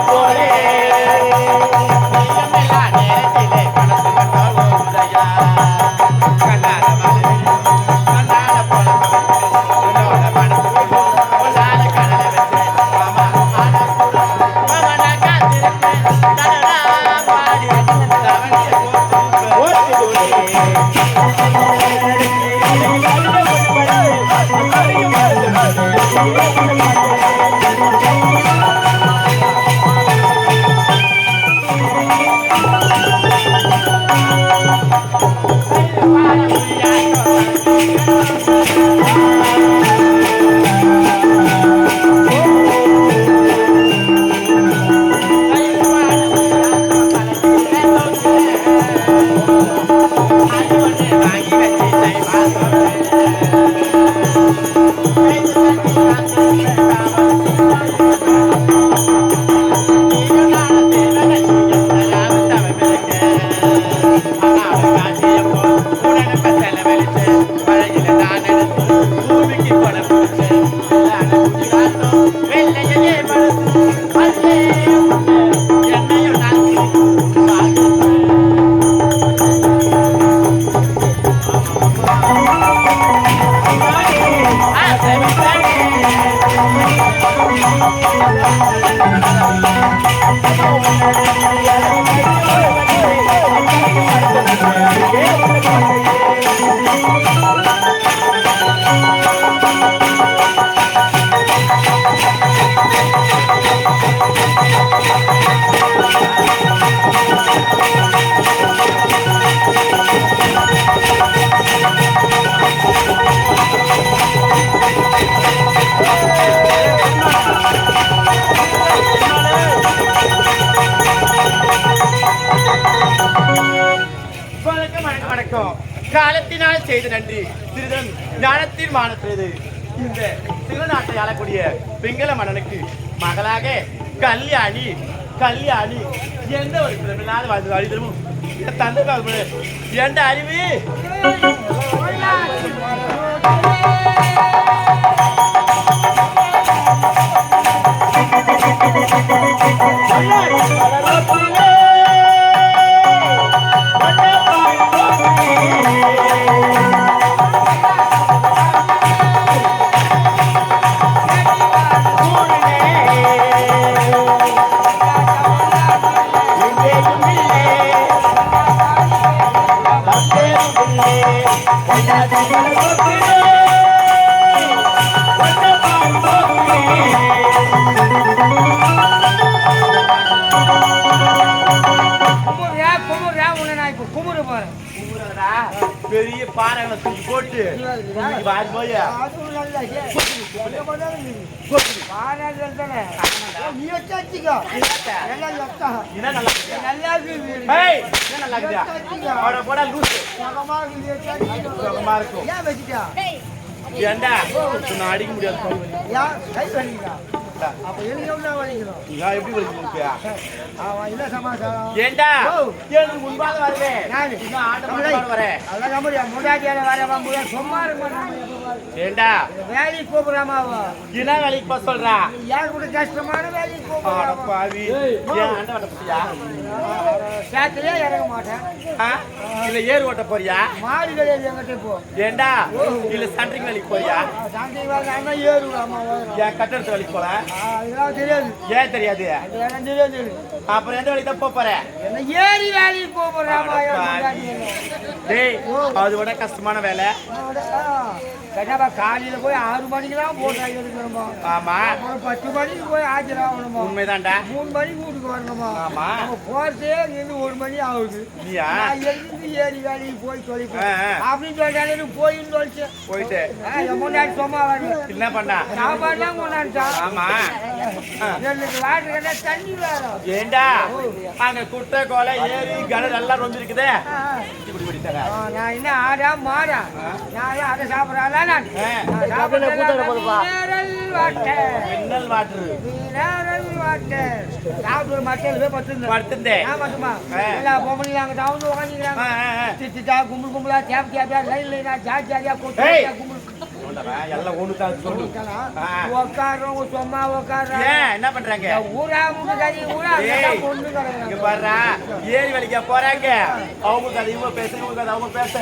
போலே வணக்கம். காலத்தினால் செய்த நன்றி சிறிதன் ஞானத்தின் மானத்திறது. இந்த திருநாட்டை ஆளக்கூடிய பிங்கள மன்னனுக்கு மகளாக கல்யாணி கல்யாணி எந்த ஒரு பிறப்பினால் வாழ்ந்து அழிதமும் தந்தை எந்த அறிவு பெரிய பாறைகளை தூக்கி போட்டு வாரி போய் ஏண்டா அடிக்க முடியாது ஏண்டா முன்பாக வருவேன் ஏண்டா வேலைக்கு கூப்பிடாமாவா என்ன வேலைக்கு போக சொல்றா யார் கூட கஷ்டமான வேலைக்கு பாவி சேத்திலே இறங்க மாட்டேன் இல்ல ஏறு ஓட்ட போறியா மாடு கிடையாது எங்கிட்ட போ ஏண்டா இல்ல சண்டைக்கு வேலைக்கு போறியா சண்டைக்கு வேலை ஏறு ஏன் கட்டடத்து வேலைக்கு போற அதெல்லாம் தெரியாது ஏன் தெரியாது தெரியாது அப்புறம் எந்த வேலைக்கு தான் போற என்ன ஏறி வேலைக்கு போறாமா டேய் அது விட கஷ்டமான வேலை காலையில போய் 6 மணிக்கு தான் போட்டு எடுக்கணுமா ஆமா அப்புறம் 10 மணிக்கு போய் ஆஜராகணுமா உண்மைதான்டா 3 மணிக்கு வீட்டுக்கு வரணுமா ஆமா நம்ம போறதே இருந்து 1 மணி ஆகுது நீயா எழுந்து ஏறி வேலைக்கு போய் சொல்லிப்பேன் அப்படின்னு சொல்லிட்டு போயின்னு சொல்லிச்சு போயிட்டு முன்னாடி சும்மா வரணும் என்ன பண்ணா சாப்பாடுலாம் கொண்டாடிட்டான் ஆமா எனக்கு வாட்டர் கேட்டா தண்ணி வேணும் ஏண்டா அங்க குட்டை கோலை ஏரி கடல் எல்லாம் ரொம்ப இருக்குதே நான் என்ன ஆடா மாடா நான் அதை சாப்பிடறாளா நான் மின்னல் வாட்டர் சாப்பிட்டு மட்டல் படுத்துந்தேன் எல்லா பொம்பளையும் அங்க தவந்து உட்காந்துக்கிறாங்க திட்டா கும்பல் கும்பலா கேப் கேப்பியா லைன் லைனா ஜாதி ஜாதியா கும்பல் எல்லாம் ஒண்ணுதான் சொல்லு உட்காடுறோம் சும்மா உட்காடுறோம் என்ன பண்றாங்க ஊரா முன்னாடி ஊரா பொண்ணு இங்க பாரு ஏரி வேலைக்கு போறாங்க அவங்களுக்கு அது இவங்க பேச இவங்களுக்கு அது அவங்க பேச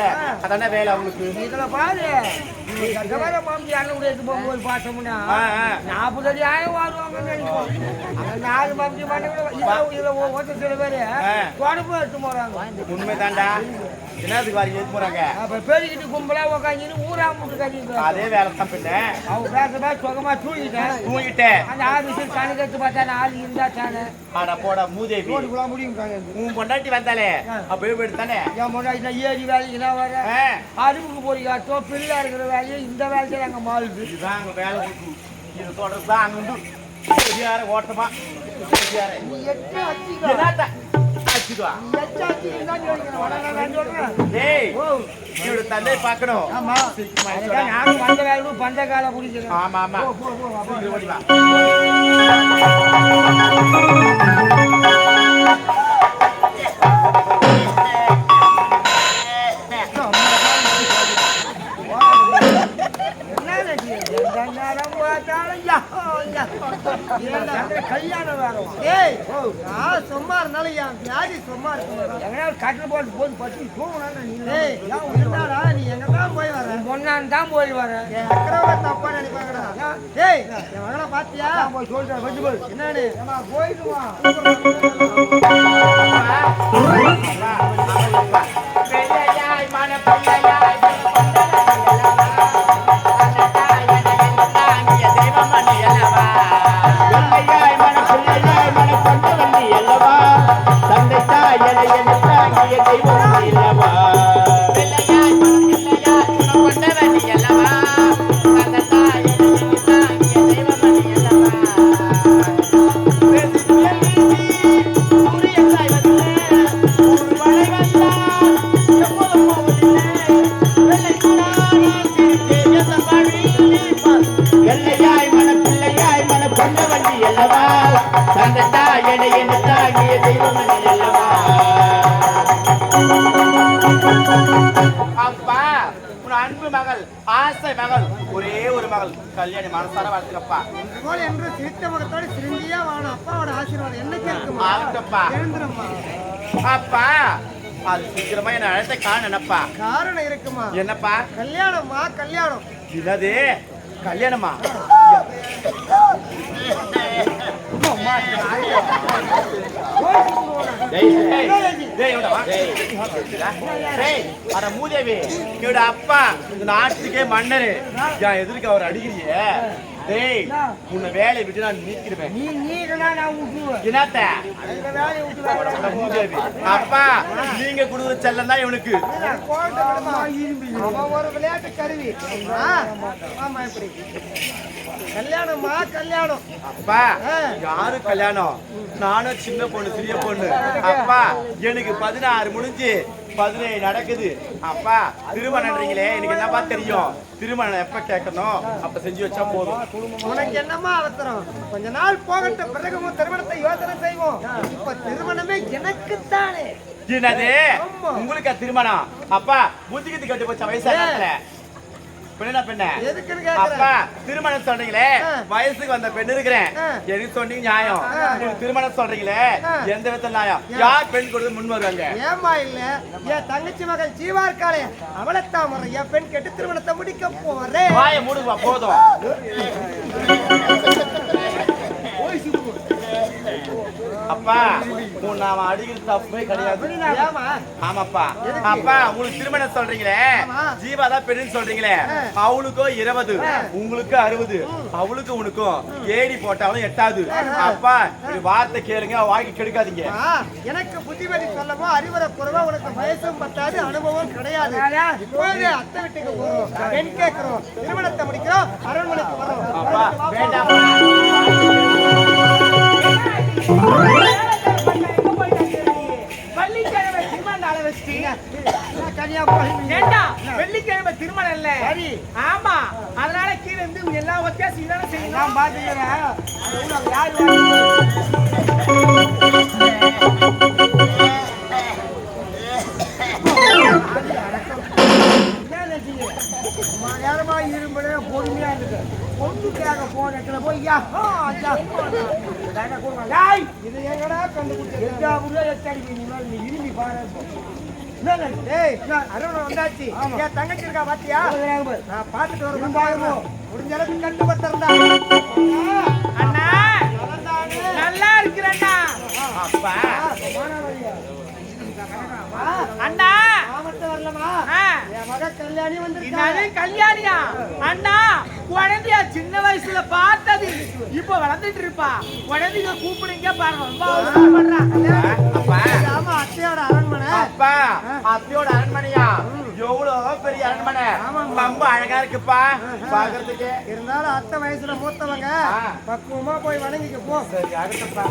அதானே வேலை அவங்களுக்கு இதுல பாரு மாமி அண்ணன் கூட எடுத்து போகும்போது பார்த்தோம்னா 40 அடி ஆயம் வாருவாங்கன்னு நினைப்போம் அங்க 4 மாமி இதுல ஒருத்தர் சில பேரு தொடர்பு எடுத்து போறாங்க உண்மைதான்டா என்னதுக்கு வாரி எடுத்து போறாங்க அப்ப பெருகிட்டு கும்பலா உட்காந்து ஊரா முட்டு கட்டிட்டு அதே வேலை தான் பின்ன அவங்க பேசுறதா சுகமா தூங்கிட்டேன் அந்த ஆபீஸில் கணக்கு பார்த்தா ஆள் இருந்தா தானே ஆனா போட மூதேவி ரோடுக்குள்ள முடியும் உன் பொண்டாட்டி வந்தாலே அப்ப எடுத்தானே என் பொண்டாட்டி ஏறி வேலைக்கு நான் வரேன் அறிவுக்கு போறீங்க பிள்ளை இருக்கிற வேலையை இந்த வேலையை அங்க மாறுது இதுதான் அங்க வேலை கொடுக்கும் இது தொடர்தான் அங்க உண்டு ஓட்டமா தந்தை பார்க்கணும் பந்த வேலை பந்த கால பிடிக்கிறேன் ஆமா ஆமா கல்யாணம் வேணும் சும்மா இருந்தாலும் என் வியாதி சும்மா இருக்கும் கட்டில் போட்டு போது பற்றி தூங்கினா நீ எங்க தான் போய் வர பொண்ணான் தான் போய் வர தப்பா நினைப்பாங்கடா ஏய் என் மகனை பாத்தியா போய் சொல்றேன் கொஞ்சம் போய் என்னன்னு போயிட்டு வா எப்போதும் அப்பா உன் அன்பு மகள் ஆசை மகள் ஒரே ஒரு மகள் கல்யாணி மனசார வாழ்த்துக்கப்பா என்று சிரித்த முகத்தோடு சிறுங்கியா வாழும் அப்பாவோட ஆசீர்வாதம் என்ன கேட்குமா ஆகட்டப்பா எழுந்துரும்மா அப்பா அது சீக்கிரமா என்ன அழைத்த காரணப்பா காரணம் இருக்குமா என்னப்பா கல்யாணம்மா கல்யாணம் என்னது கல்யாணமா மூதேவி இவட அப்பா இந்த நாட்டுக்கே மன்னரு என் எதிர்க்கு அவர் அடிக்கிறிய டேய் உன்னை வேலையை விட்டு நான் நீக்கிடுவேன் என்னத்த மூதேவி அப்பா நீங்க கொடுக்குற செல்லம் தான் இவனுக்கு ஒரு விளையாட்டு கருவி ஆமா எப்படி கல்யாணமா கல்யாணம் அப்பா யாரு கல்யாணம் நானும் சின்ன பொண்ணு சிறிய பொண்ணு அப்பா எனக்கு 16 முடிஞ்சு 17 நடக்குது அப்பா திருமணம்ன்றீங்களே எனக்கு என்னப்பா தெரியும் திருமணம் எப்ப கேட்கணும் அப்ப செஞ்சு வச்சா போதும் உனக்கு என்னமா அவசரம் கொஞ்ச நாள் போகட்டும் பிறகு திருமணத்தை யோசனை செய்வோம் இப்ப திருமணமே எனக்குத்தானே என்னது உங்களுக்கு திருமணம் அப்பா புத்திகிட்டு கட்டு போச்ச வயசான பெண்ண அப்பா திருமணம் சொல்றீங்களே வயசுக்கு வந்த பெண் இருக்கிறேன் எனக்கு சொன்னீங்க நியாயம் திருமணம் சொல்றீங்களே எந்த விதத்துல நியாயம் யார் பெண் கொடுத்து முன் வருவாங்க ஏமா இல்ல என் தங்கச்சி மகள் ஜீவா இருக்காளே அவளைத்தான் வர்றேன் என் பெண் கேட்டு திருமணத்தை முடிக்க போறேன் வாய மூடுவா போதும் அப்பா நாம அடிக்கிற தப்பே கிடையாது ஆமாப்பா அப்பா உங்களுக்கு திருமணம் சொல்றீங்களே ஜீவா தான் பெண்ணு சொல்றீங்களே அவளுக்கோ 20 உங்களுக்கு 60 அவளுக்கு உனக்கும் ஏடி போட்டாலும் எட்டாது அப்பா வார்த்தை கேளுங்க வாங்கி கெடுக்காதீங்க எனக்கு புத்திமதி சொல்லவோ அறிவுரை குறைவா உனக்கு வயசும் பத்தாது அனுபவம் கிடையாது இப்போது அத்தை வீட்டுக்கு போறோம் பெண் கேட்கிறோம் திருமணத்தை முடிக்கிறோம் அரண்மனைக்கு வரோம் அப்பா வேண்டாம் வெள்ளிக்கிழமை திருமணம் அளவச்சிட்டீங்க வெள்ளிக்கிழமை திருமணம் இல்ல ஆமா அதனால கீழே இருந்து எல்லா வித்தியாசம் தானே செய்யணும் பாத்துக்கிறேன் நேரமா இரும்புல பொறுமையா இருக்கு பொண்ணுக்காக போன இடத்துல போய் இது எங்கடா கண்டுபிடிச்சு இரும்பி பாரு வந்தாச்சு என் தங்கச்சி இருக்கா பாத்தியா நான் பாத்துட்டு வர முடிஞ்ச அளவுக்கு கண்டு பத்திருந்தா அண்ணா நல்லா இருக்கிறண்ணா அப்பா அண்ணா வரலமா என் மக கல்யாணி வந்து கல்யாணியா அண்ணா குழந்தையா சின்ன வயசுல பார்த்தது இப்ப வளர்ந்துட்டு இருப்பா குழந்தைங்க கூப்பிடுங்க பாருங்க ரொம்ப அப்பா ஆமா அத்தையோட அரண்மனை அப்பா அத்தையோட அரண்மனையா எவ்வளவு பெரிய அரண்மனை ரொம்ப அழகா இருக்குப்பா பாக்குறதுக்கு இருந்தாலும் அத்தை வயசுல மூத்தவங்க பக்குவமா போய் வணங்கிக்க போ சரி ஆகட்டப்பா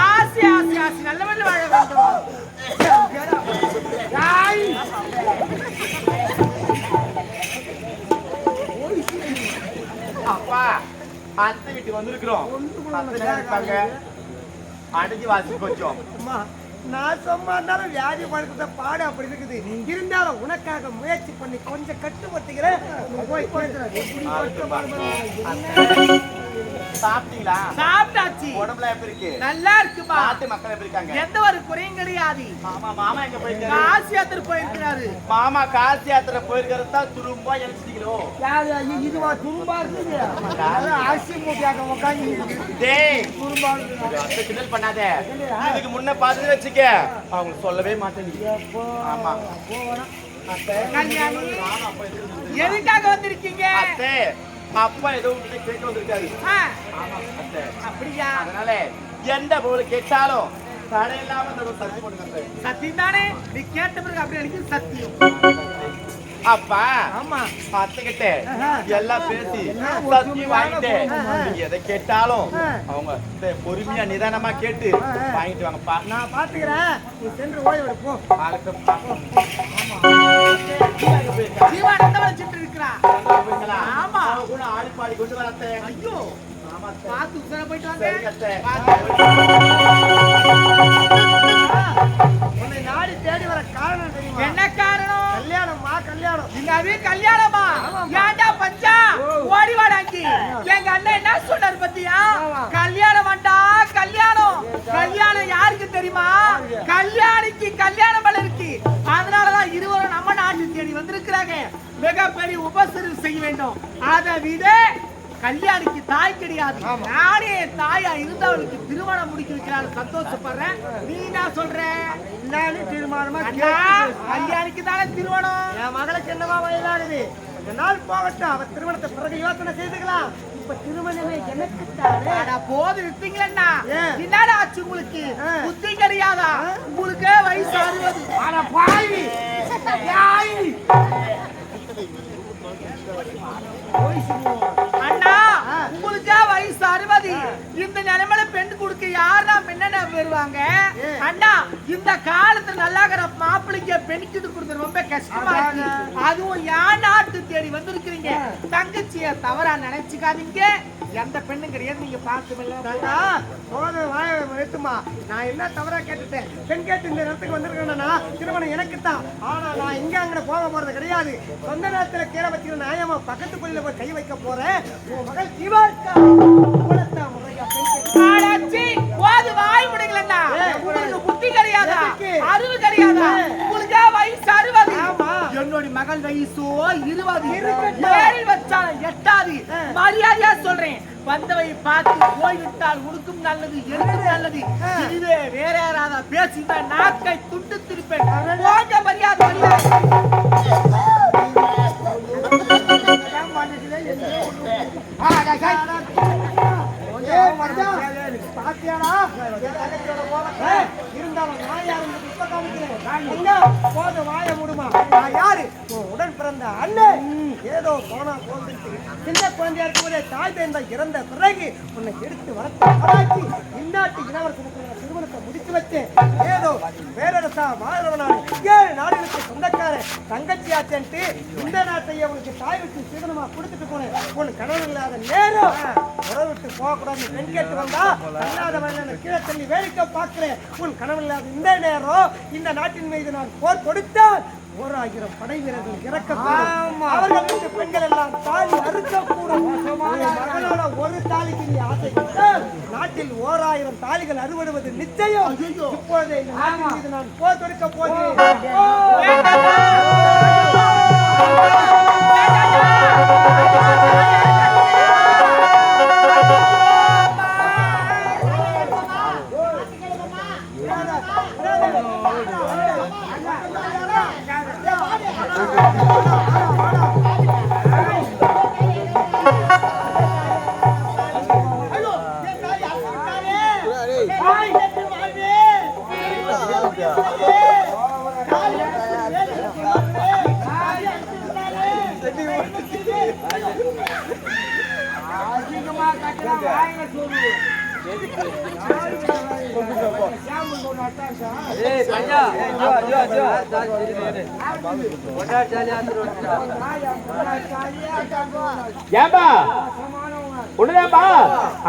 ஆசி ஆசி ஆசி நல்லவர்கள் வாழ வேண்டும் அப்பா அத்தை வீட்டுக்கு வந்திருக்கிறோம் அடிஞ்சு வாசி கொஞ்சம் நான் சும்மா இருந்தாலும் வியாதி படுத்த பாடு அப்படி இருக்குது இருந்தாலும் உனக்காக முயற்சி பண்ணி கொஞ்சம் கட்டுப்பட்டுக்கிறேன் போய் சாப்பிட்டீங்களா? சாப்பிட்டாச்சு. உடம்புல எப்படி இருக்கு? நல்லா இருக்குப்பா. நாட்டு மக்கள் எப்படி இருக்காங்க? எந்த ஒரு குறையும் கிடையாது. ஆமா, மாமா எங்க போயிருக்காரு? காசி யாத்திரை போயிருக்காரு. மாமா காசி யாத்திரை போயிருக்கிறது தான் துரும்பா எழுச்சிட்டீங்களோ? இதுவா துரும்பா இருக்குது? ஆசி மூட்டியாக உட்காந்து டேய் துரும்பா இருக்கு. கிண்டல் பண்ணாத. இதுக்கு முன்ன பாத்து வச்சுக்க. அவங்க சொல்லவே மாட்டேங்க. ஆமா. கல்யாணி எதுக்காக வந்திருக்கீங்க? அத்தை அப்பா ஏதோ உங்ககிட்ட கேட்க வந்திருக்காரு. அப்படியா? அதனால எந்த பொருள் கேட்டாலும் தடையில்லாம சத்தி பண்ணுங்க. சத்தியம் தானே? நீ கேட்ட பிறகு அப்படி எனக்கு சத்தியம். அப்பா ஆமா அத்தைகிட்ட எல்லாம் பேசி சத்தி வாங்கிட்டு நீங்க எதை கேட்டாலும் அவங்க பொறுமையா நிதானமா கேட்டு வாங்கிட்டு வாங்கப்பா. நான் பாத்துக்கிறேன். நீ சென்று ஓய்வு போ. ஜீவா நந்தவன் சிட்டு இருக்கிறா. ஆமா கூட ஆடி பாடி கொண்டு வரத்தே. ஐயோ பாத்து உசர போயிட்டு வாங்க. கல்யாணம் பண்ண இருக்கு. அதனாலதான் இருவரும் நம்ம நாட்டு தேடி வந்திருக்கிறாங்க. மிகப்பெரிய உபசரிப்பு செய்ய வேண்டும். அதை விட கல்யாணிக்கு தாய் கிடையாது. நானே தாயா இருந்தவளுக்கு திருமணம் முடிக்க வைக்கிறாரு. சந்தோஷப்படுறேன். நீ என்ன சொல்ற? தீர்மானமா கல்யாணிக்கு தானே திருமணம். என் மகளுக்கு என்னவா வயதாகுது? கொஞ்ச நாள் போகட்டும். அவ திருமணத்தை பிறகு யோசனை செய்துக்கலாம். இப்ப திருமணமே எனக்கு தானே. போது விட்டீங்களா? என்னடா ஆச்சு உங்களுக்கு? புத்தி கிடையாதா? உங்களுக்கு வயசு 60. பாவி அண்ணா உங்களுக்கு வயசு 60. இந்த நிலைமையில பெண் கொடுக்க யாரா என்னென்ன வருவாங்க? அண்ணா இந்த காலத்துல நல்லாகிற மாப்பிள்ளைக்கு பெண் கிட்ட கொடுத்து ரொம்ப கஷ்டமா இருக்கு. அதுவும் யார் நாட்டு தேடி வந்திருக்கிறீங்க. தங்கச்சிய தவறா நினைச்சுக்காதீங்க. எந்த பெண்ணும் கிடையாது. நீங்க பார்த்துமா நான் என்ன தவறா கேட்டுட்டேன். பெண் கேட்டு இந்த நேரத்துக்கு வந்திருக்கேன்னா திருமணம் எனக்கு தான். ஆனா நான் இங்க அங்க போக போறது கிடையாது. சொந்த நேரத்துல கீழே வச்சுக்கிற நாயமா பக்கத்து பள்ளியில போய் கை வைக்க போறேன். உன் மகள் ஜீவாக்கா முறையா வாய் முடிக்கலன்னா உங்களுக்கு புத்தி கிடையாதா? அறிவு கிடையாதா? உங்களுக்கு வயசு 60. என்னோட மகள் வயசோ 20. ஏறி வச்சாலும் எட்டாது. மரியாதையா சொல்றேன். வந்தவை பார்த்து போய்விட்டால் உனக்கும் நல்லது, எனக்கு நல்லது. இதுவே வேற யாராவது பேசிட்டா நாக்கை துண்டு திருப்பேன். போக மரியாதை உடன் பிறந்த அண்ணன் ஏதோ போனா போட்டு சின்ன குழந்தையா இருக்கும்போதே தாய் தந்தை இறந்த பிறகு உன்னை எடுத்து வளர்த்து இந்நாட்டு இளவரசனுக்கு திருமணத்தை முடித்து வச்சு ஏதோ வேறரசா வாழ்றவனான 7 நாடுகளுக்கு சொந்தக்கார தங்கச்சியாச்சன்ட்டு இந்த நாட்டை அவனுக்கு தாய் விட்டு திருமணமா கொடுத்துட்டு போனேன். உன் கனவு இல்லாத நேரம் உறவு விட்டு போகக்கூடாது. பெண் கேட்டு வந்தா அல்லாத வயல கீழே தள்ளி வேடிக்கை பார்க்கிறேன். உன் கனவு இல்லாத இந்த நேரம் இந்த நாட்டின் மீது நான் போர் கொடுத்தால் 1000 படை வீரர்கள் இறக்கப்படும். அவர்களுக்கு பெண்கள் எல்லாம் தாலி அறுக்கக்கூடும். மகளோட ஒரு தாலிக்கு நீ ஆசைப்பட்டால் நாட்டில் 1000 தாலிகள் அறுவடுவது நிச்சயம். இப்பொழுது இந்த நாட்டின் மீது நான் போர் தொடுக்க போகிறேன். ஏம்பா உடனேப்பா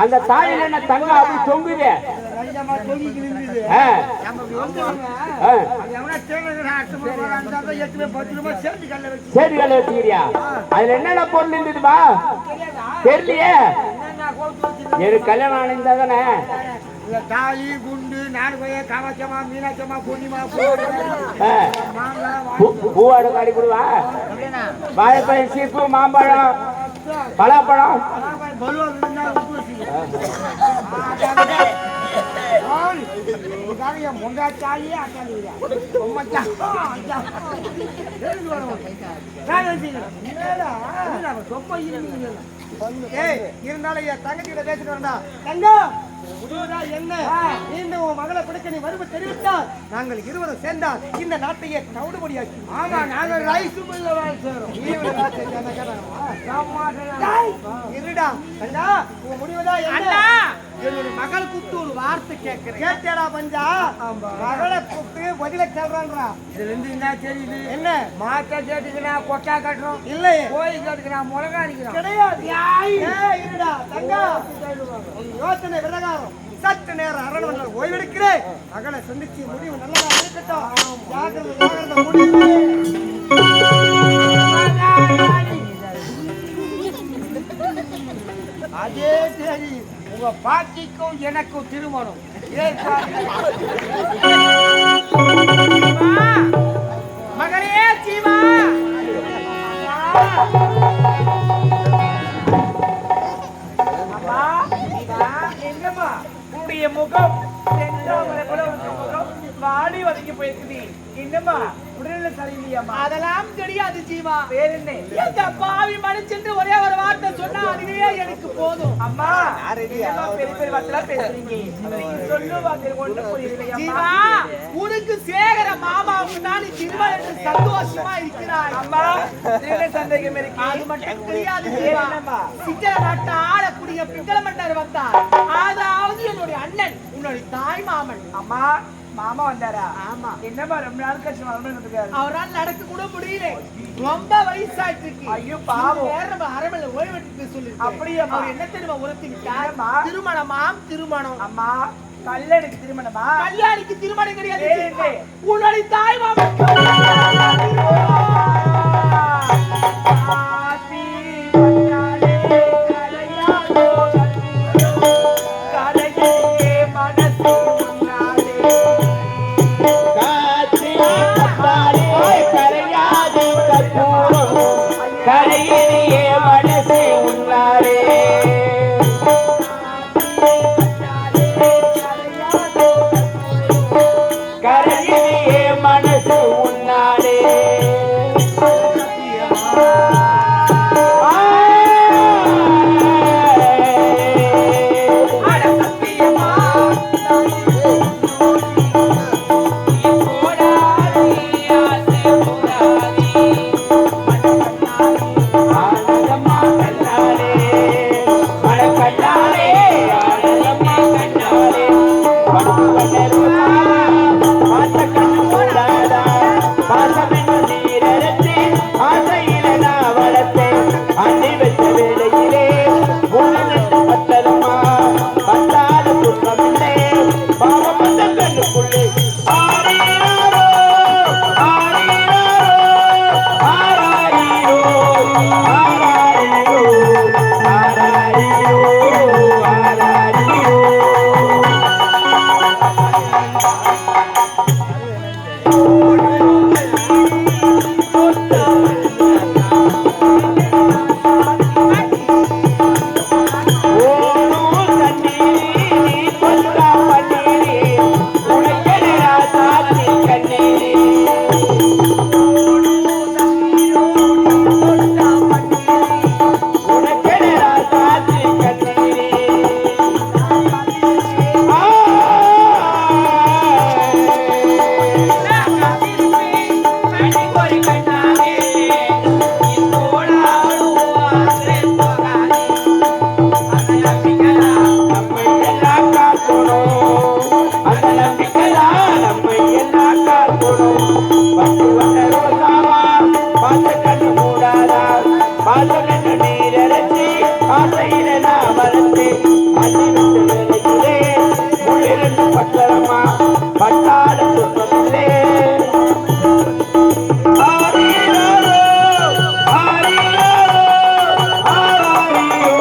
அந்த தாயில என்ன தங்கம் அப்படி தொங்குது. சரி கல்ல வச்சுக்கிறியா? அதுல என்னென்ன பொருள் இருந்ததுப்பா தெரியலையே. எனக்கு கல்யாணம் ஆனந்தா தானே தாலி குண்டு நாடு போய் காமாட்சமா மீனாட்சமா பூர்ணிமா பூவாடு காடி கொடுவா. வாழைப்பழம், சீப்பு, மாம்பழம், பலாப்பழம். இருந்தாலும் என் தங்கச்சியில பேசிட்டு வரா தங்கம் என்ன நீண்ட உன் மகளை பிடிக்க நீ வருவ தெரிவித்தால் நாங்கள் இருவரும் சேர்ந்தால் இந்த நாட்டையே தவிடுபடியாக்கி. ஆமா நாங்கள் இருடா கண்டா உன் முடிவுதான் என்ன? என்னோட மகளை கூப்பிட்டு ஒரு வார்த்தை கேட்கிறேன். கேட்டேடா பஞ்சா? மகளை கூப்பிட்டு பதில கேள்றான்றா. இதுல இருந்து என்ன தெரியுது? என்ன மாட்டை கேட்டுக்கிறா கொட்டா கட்டுறோம் இல்லையே. கோழி கேட்டுக்கிறா முளகா அடிக்கிறான் கிடையாது. இருடா தங்கா யோசனை பிரகாரம் சற்று நேரம் அரண்மனை ஓய்வெடுக்கிறேன். மகளை சந்திச்சு முடிவு நல்லதா இருக்கட்டும். ஜாகிரதை முடிவு. அதே சரி உங்க பாட்டிக்கும் எனக்கும் திருமணம் ஏற்பாடு உன்னுடைய முகம் செந்தாமரை போல உன்னுடைய முகம் வாடி வதங்கி போயிருக்குது. என்னம்மா உடல்நிலை சரியில்லையாம்மா? அதெல்லாம் தெரியாது ஜீவா. வேற என்ன? இந்த பாவி மனுஷன் ஒரே ஒரு வார்த்தை சொன்னா அதுவே எனக்கு போதும். அம்மா என்னம்மா பெரிய பெரிய வார்த்தைலாம் பேசுறீங்க? நீங்க சொல்லு வார்த்தை ஒன்றும் புரியலையா ஜீவா, உனக்கு சேகர மாமாவுக்கு நான் திருமணம் என்று சந்தோஷமா இருக்கிறாய். அம்மா என்ன சந்தேகம் இருக்கு? அது மட்டும் தெரியாது ஜீவா. என்னம்மா? சிங்கள நாட்டு ஆளக்கூடிய பிங்கள மன்னர் வந்தார். அதாவது என்னுடைய அண்ணன், உன்னுடைய தாய் மாமன். அம்மா மாமா வந்தாரா? ஆமா. என்னம்மா ரொம்ப நாள் கழிச்சு வரணும்? அவரால் நடக்க கூட முடியல. ரொம்ப வயசாயிட்டு இருக்கு. ஐயோ பாவம். வேற நம்ம அரமல ஓய்வெடுத்து சொல்லி. அப்படியாம்மா? அவர் என்ன தெரியுமா உரத்தி விட்டார்? என்னம்மா? திருமணமாம் திருமணம். அம்மா கல்யாணிக்கு திருமணமா? கல்யாணிக்கு திருமணம் கிடையாது. வேற என்ன? உன்னுடைய தாய் மாமன் ஆசி பண்ணாலே கலையாதோ கலையே மனசு உன்னாலே கரையாது கற்பூரம் கரையிலேயே மனசே உன்னாரே கரையிலேயே மனசு உன்னாரே ஆனந்தம்மா கண்ணாலே மனக்கண்ணாலே ஆனந்தம்மா கண்ணாலே பட்டு வண்ணருவா பார்த்த கண்ணு மூடாதா பாசமென்று நீரறுத்து ஆசையில நான் வளர்த்தேன் அள்ளி வச்ச வேளையிலே மூணு நட்டு பத்தலம்மா பத்தாத துன்பமில்லை பாவம் வந்த கண்ணுக்குள்ளே ஆரீரோ ஆரீரோ ஆராரீரோ ஆராரீரோ ஆராரீரோ ஆராரீரோ ஓடும் தண்ணீரே நீ கொண்டா பன்னீரே உனக்கெதிரா சாத்தி கண்ணீரே உனக்கெதிரா சாத்தி கண்ணீரே நம்மை எல்லாம் காக்கணும் அந்த நம்பிக்கைதான் நம்மை எல்லாம் காக்கணும் பட்டு வண்ண ரோசாவா பார்த்த கண்ணு மூடாதா பாசம் என்று நீரரைச்சி ஆசையில நான் வளர்த்து அள்ளி வச்ச வேலையிலே உள்ளிரண்டு பட்டரமா பட்டாட துன்பமில்லே ஆரீரோ ஆரீரோ ஆராரீரோ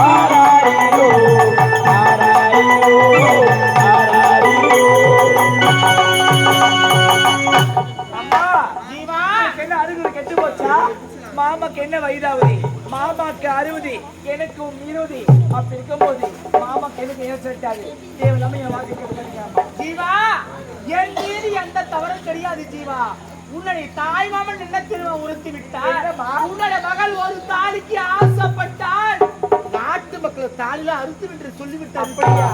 ஆராரீரோ ஆராரீரோ ஆராரீரோ அம்மா ஜீவா, என்ன அருகுல கெட்டு போச்சா? மாமாக்கு என்ன வயதாகுது? மாமாக்கு 60, எனக்கு 20. அப்படி இருக்கும்போது மாமாக்கு எனக்கு ஏன் செட் ஆகுது? தேவையில்லாம என் வாழ்க்கை கெடுக்காதீங்க. ஜீவா, என் மீது எந்த தவறும் கிடையாது ஜீவா. உன்னுடைய தாய் மாமன் என்ன தெரியுமா உறுத்தி விட்டார்? என்னம்மா? உன்னுடைய மகள் ஒரு தாலிக்கு ஆசைப்பட்டால் நாட்டு மக்கள் தாலில அறுத்து விட்டு சொல்லிவிட்டார். அப்படியா?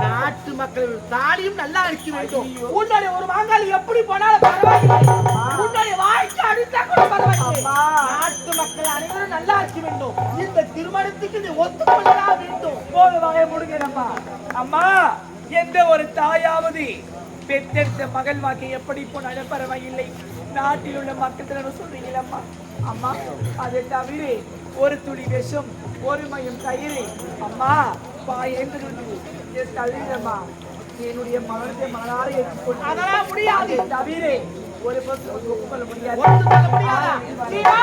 நாட்டு மக்கள் தாலியும் நல்லா அறுக்க வேண்டும். உன்னுடைய ஒரு மகள் எப்படி போனாலும் பரவாயில்லை. உன்னுடைய வாய்க்கு அடித்தா கூட பரவாயில்லை. அம்மா. நாட்டு மக்கள் அனைவரும் நல்லா இருக்க வேண்டும். இந்த திருமணத்துக்கு நீ ஒத்துக்கொள்ளலாம் வேண்டும். போது வாய முடுங்கம்மா. அம்மா எந்த ஒரு தாயாவது பெற்றெடுத்த மகள் வாக்கை எப்படி போனாலும் பரவாயில்லை, நாட்டில் உள்ள மக்கள் சொல்றீங்களம்மா. அம்மா அதை தவிர ஒரு துளி விஷம் ஒரு மையம் தயிர் அம்மா என்று என் தள்ளிடம்மா என்னுடைய மகனுடைய மகளார ஏற்றுக்கொண்டு அதெல்லாம் முடியாது. தவிர ஒரு பஸ் ஒப்புக்கொள்ள முடியாது. ஒத்துக்கொள்ள முடியாதா? ஜீவா,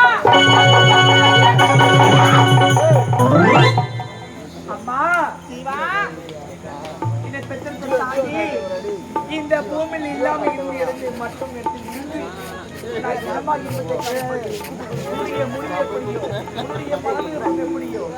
அம்மா ஜீவா, என்னை பெற்றெடுத்த தாயி இந்த பூமியில் இல்லாம என்னுடைய இடத்தை மட்டும் எடுத்து நின்று நான் குணமாகி உன்னுடைய முடிய முடியும் உன்னுடைய மனதில் முடியும்